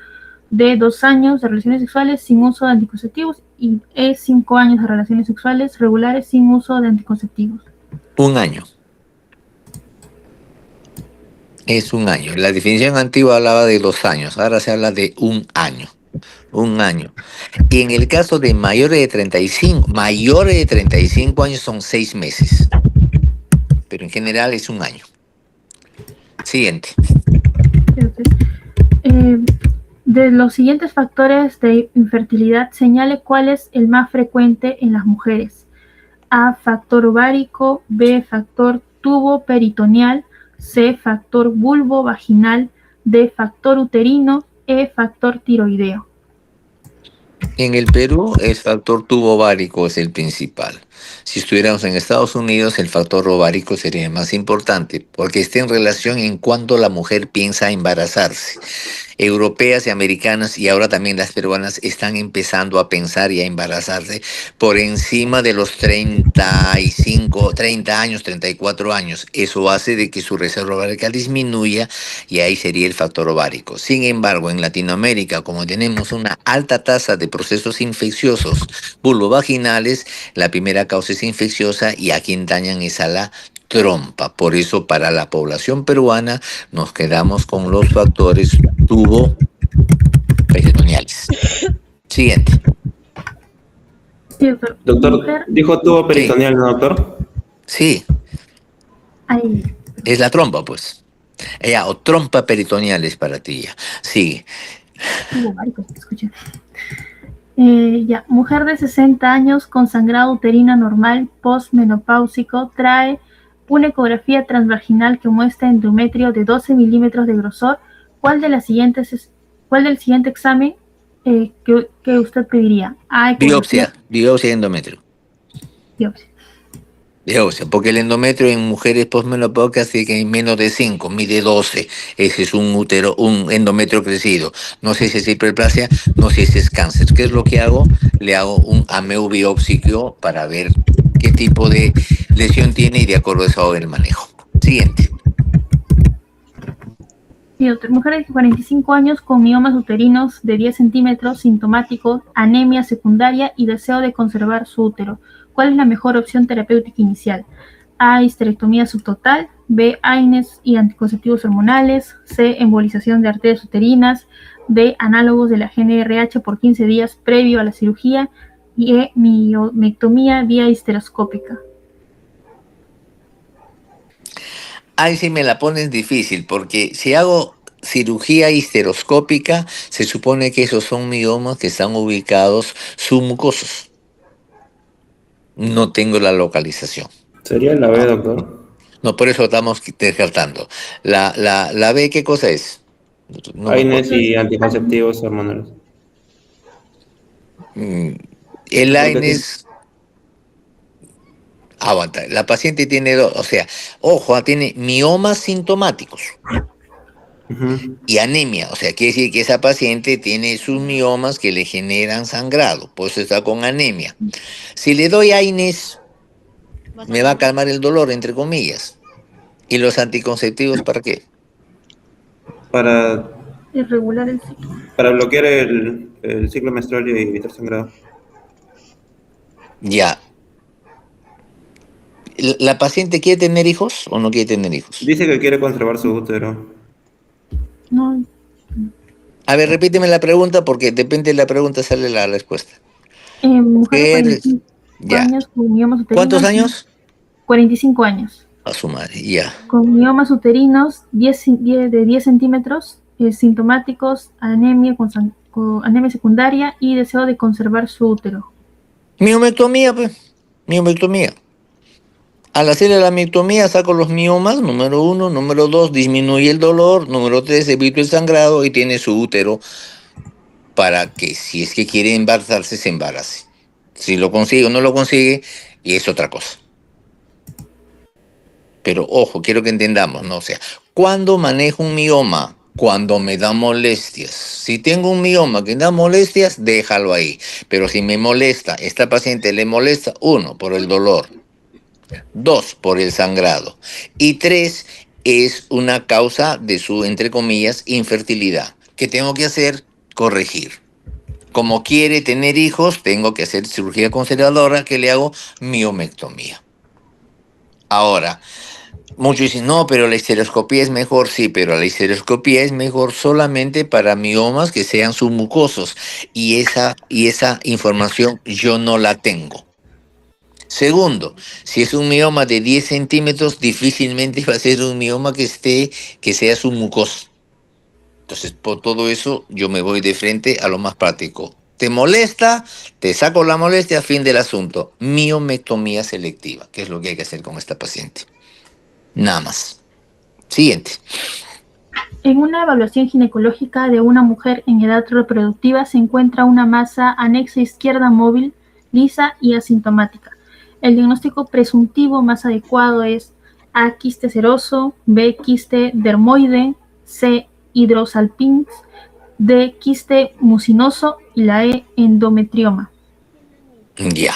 D. 2 años de relaciones sexuales sin uso de anticonceptivos. Y E. 5 años de relaciones sexuales regulares sin uso de anticonceptivos. 1 año. Es 1 año. La definición antigua hablaba de 2 años, ahora se habla de 1 año. 1 año. Y en el caso de mayores de 35 años son 6 meses. Pero en general es 1 año. Siguiente. De los siguientes factores de infertilidad, señale cuál es el más frecuente en las mujeres. A. Factor ovárico. B. Factor tubo peritoneal. C. Factor bulbo vaginal. D. Factor uterino. E. Factor tiroideo. En el Perú, el factor tubo ovárico es el principal. Si estuviéramos en Estados Unidos, el factor ovárico sería más importante, porque está en relación en cuanto la mujer piensa embarazarse. Europeas y americanas, y ahora también las peruanas, están empezando a pensar y a embarazarse por encima de los 30 años, 34 años. Eso hace de que su reserva ovárica disminuya y ahí sería el factor ovárico. Sin embargo, en Latinoamérica, como tenemos una alta tasa de procesos infecciosos vulvovaginales, la primera causa es infecciosa y a quien dañan es a la trompa. Por eso, para la población peruana, nos quedamos con los factores tubo peritoneales. Siguiente. Sí, doctor. Doctor, Mujer, dijo tubo peritoneal, ¿no, doctor? Sí, ahí. es la trompa, pues. Ya, o trompa peritoneal es para ti ya. Sigue. Tubo ovárico, escuché. Ya, mujer de 60 años con sangrado uterino normal postmenopáusico trae una ecografía transvaginal que muestra endometrio de 12 milímetros de grosor. ¿Cuál del siguiente examen que usted pediría? A, ecografía. Biopsia de endometrio. Biopsia. Biopsia, porque el endometrio en mujeres postmenopáusicas tiene que menos de 5, mide 12. Ese es un endometrio crecido. No sé si es hiperplasia, no sé si es cáncer. ¿Qué es lo que hago? Le hago un ameubiopsiquio para ver qué tipo de lesión tiene y de acuerdo a eso hago el manejo. Siguiente. Sí, doctor. Mujer de 45 años con miomas uterinos de 10 centímetros, sintomático, anemia secundaria y deseo de conservar su útero. ¿Cuál es la mejor opción terapéutica inicial? A, histerectomía subtotal. B, AINES y anticonceptivos hormonales. C, embolización de arterias uterinas. D, análogos de la GnRH por 15 días previo a la cirugía. Y E, miomectomía vía histeroscópica. Ahí sí me la pones difícil, porque si hago cirugía histeroscópica, se supone que esos son miomas que están ubicados submucosos. No tengo la localización. Sería la B, doctor. No, por eso estamos descartando. La B, ¿qué cosa es? No me AINES acuerdo. y anticonceptivos hormonales. El Porque AINES, aguanta, la paciente tiene dos, o sea, ojo, tiene miomas sintomáticos y anemia, o sea, quiere decir que esa paciente tiene sus miomas que le generan sangrado, por eso está con anemia. Si le doy AINES, me va a calmar el dolor, entre comillas. ¿Y los anticonceptivos para qué? para, Irregular el ciclo. para bloquear el ciclo menstrual y evitar sangrado. Ya. ¿La paciente quiere tener hijos o no quiere tener hijos? Dice que quiere conservar su útero. No, A ver, repíteme la pregunta porque depende de la pregunta sale la respuesta. Mujer de Mujer, 45 ya. años con miomas ¿Cuántos uterinos. años? 45 años. A su madre, ya. Con miomas uterinos de 10 centímetros, sintomáticos, anemia, con anemia secundaria y deseo de conservar su útero. Miomectomía, pues. Miomectomía. Al hacer la miomectomía saco los miomas, número 1, número 2, disminuye el dolor, número 3, evito el sangrado y tiene su útero para que si es que quiere embarazarse, se embarace. Si lo consigue o no lo consigue, y es otra cosa. Pero ojo, quiero que entendamos, ¿no? O sea, ¿cuándo manejo un mioma? Cuando me da molestias. Si tengo un mioma que da molestias, déjalo ahí. Pero si me molesta, esta paciente le molesta, 1, por el dolor, 2, por el sangrado, y 3, es una causa de su, entre comillas, infertilidad. ¿Qué tengo que hacer? Corregir. Como quiere tener hijos, tengo que hacer cirugía conservadora, que le hago miomectomía. Ahora, muchos dicen, no, pero la histeroscopía es mejor. Sí, pero la histeroscopía es mejor solamente para miomas que sean submucosos. Y esa información yo no la tengo. Segundo, si es un mioma de 10 centímetros, difícilmente va a ser un mioma que sea submucoso. Entonces, por todo eso, yo me voy de frente a lo más práctico. ¿Te molesta? Te saco la molestia, fin del asunto. Miomectomía selectiva, que es lo que hay que hacer con esta paciente. Nada más. Siguiente. En una evaluación ginecológica de una mujer en edad reproductiva se encuentra una masa anexa izquierda móvil, lisa y asintomática. El diagnóstico presuntivo más adecuado es A. Quiste seroso, B. Quiste dermoide, C. Hidrosalpinx, D. Quiste mucinoso y la E. Endometrioma. Ya.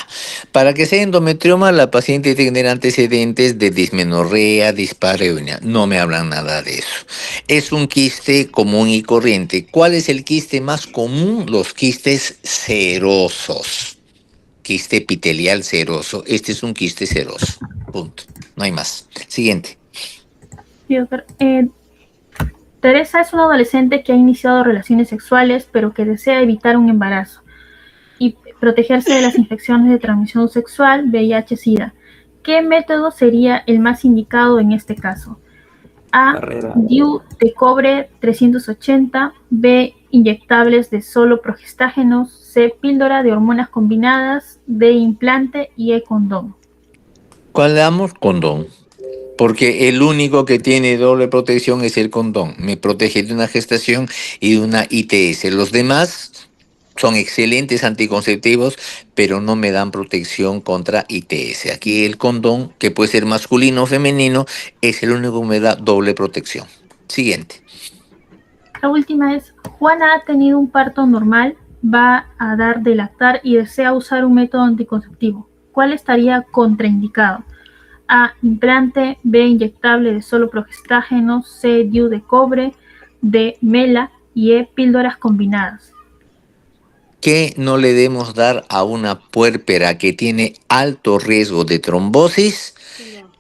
Para que sea endometrioma, la paciente tiene que tener antecedentes de dismenorrea, dispareunia. No me hablan nada de eso. Es un quiste común y corriente. ¿Cuál es el quiste más común? Los quistes serosos. Quiste epitelial seroso. Este es un quiste seroso. Punto. No hay más. Siguiente. Sí, doctor. Teresa es una adolescente que ha iniciado relaciones sexuales, pero que desea evitar un embarazo y protegerse de las infecciones de transmisión sexual, VIH-Sida. ¿Qué método sería el más indicado en este caso? A. DIU de cobre 380, B. Inyectables de solo progestágenos, C. Píldora de hormonas combinadas, D. Implante y E. Condón. ¿Cuál le damos? Condón. Porque el único que tiene doble protección es el condón. Me protege de una gestación y de una ITS. Los demás son excelentes anticonceptivos, pero no me dan protección contra ITS. Aquí el condón, que puede ser masculino o femenino, es el único que me da doble protección. Siguiente. La última es, Juana ha tenido un parto normal, va a dar de lactar y desea usar un método anticonceptivo. ¿Cuál estaría contraindicado? A. Implante, B. Inyectable de solo progestágeno, C. DIU de cobre, D. Mela y E. Píldoras combinadas. ¿Qué no le debemos dar a una puérpera que tiene alto riesgo de trombosis?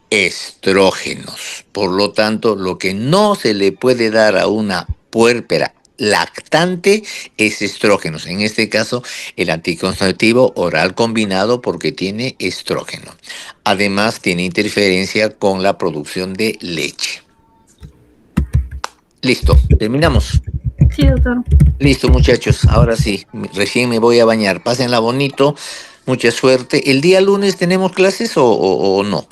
Estrógenos. Por lo tanto, lo que no se le puede dar a una puérpera lactante es estrógenos. En este caso, el anticonceptivo oral combinado porque tiene estrógeno. Además, tiene interferencia con la producción de leche. Listo, terminamos. Sí, doctor. Listo, muchachos. Ahora sí, recién me voy a bañar. Pásenla bonito. Mucha suerte. ¿El día lunes tenemos clases o no?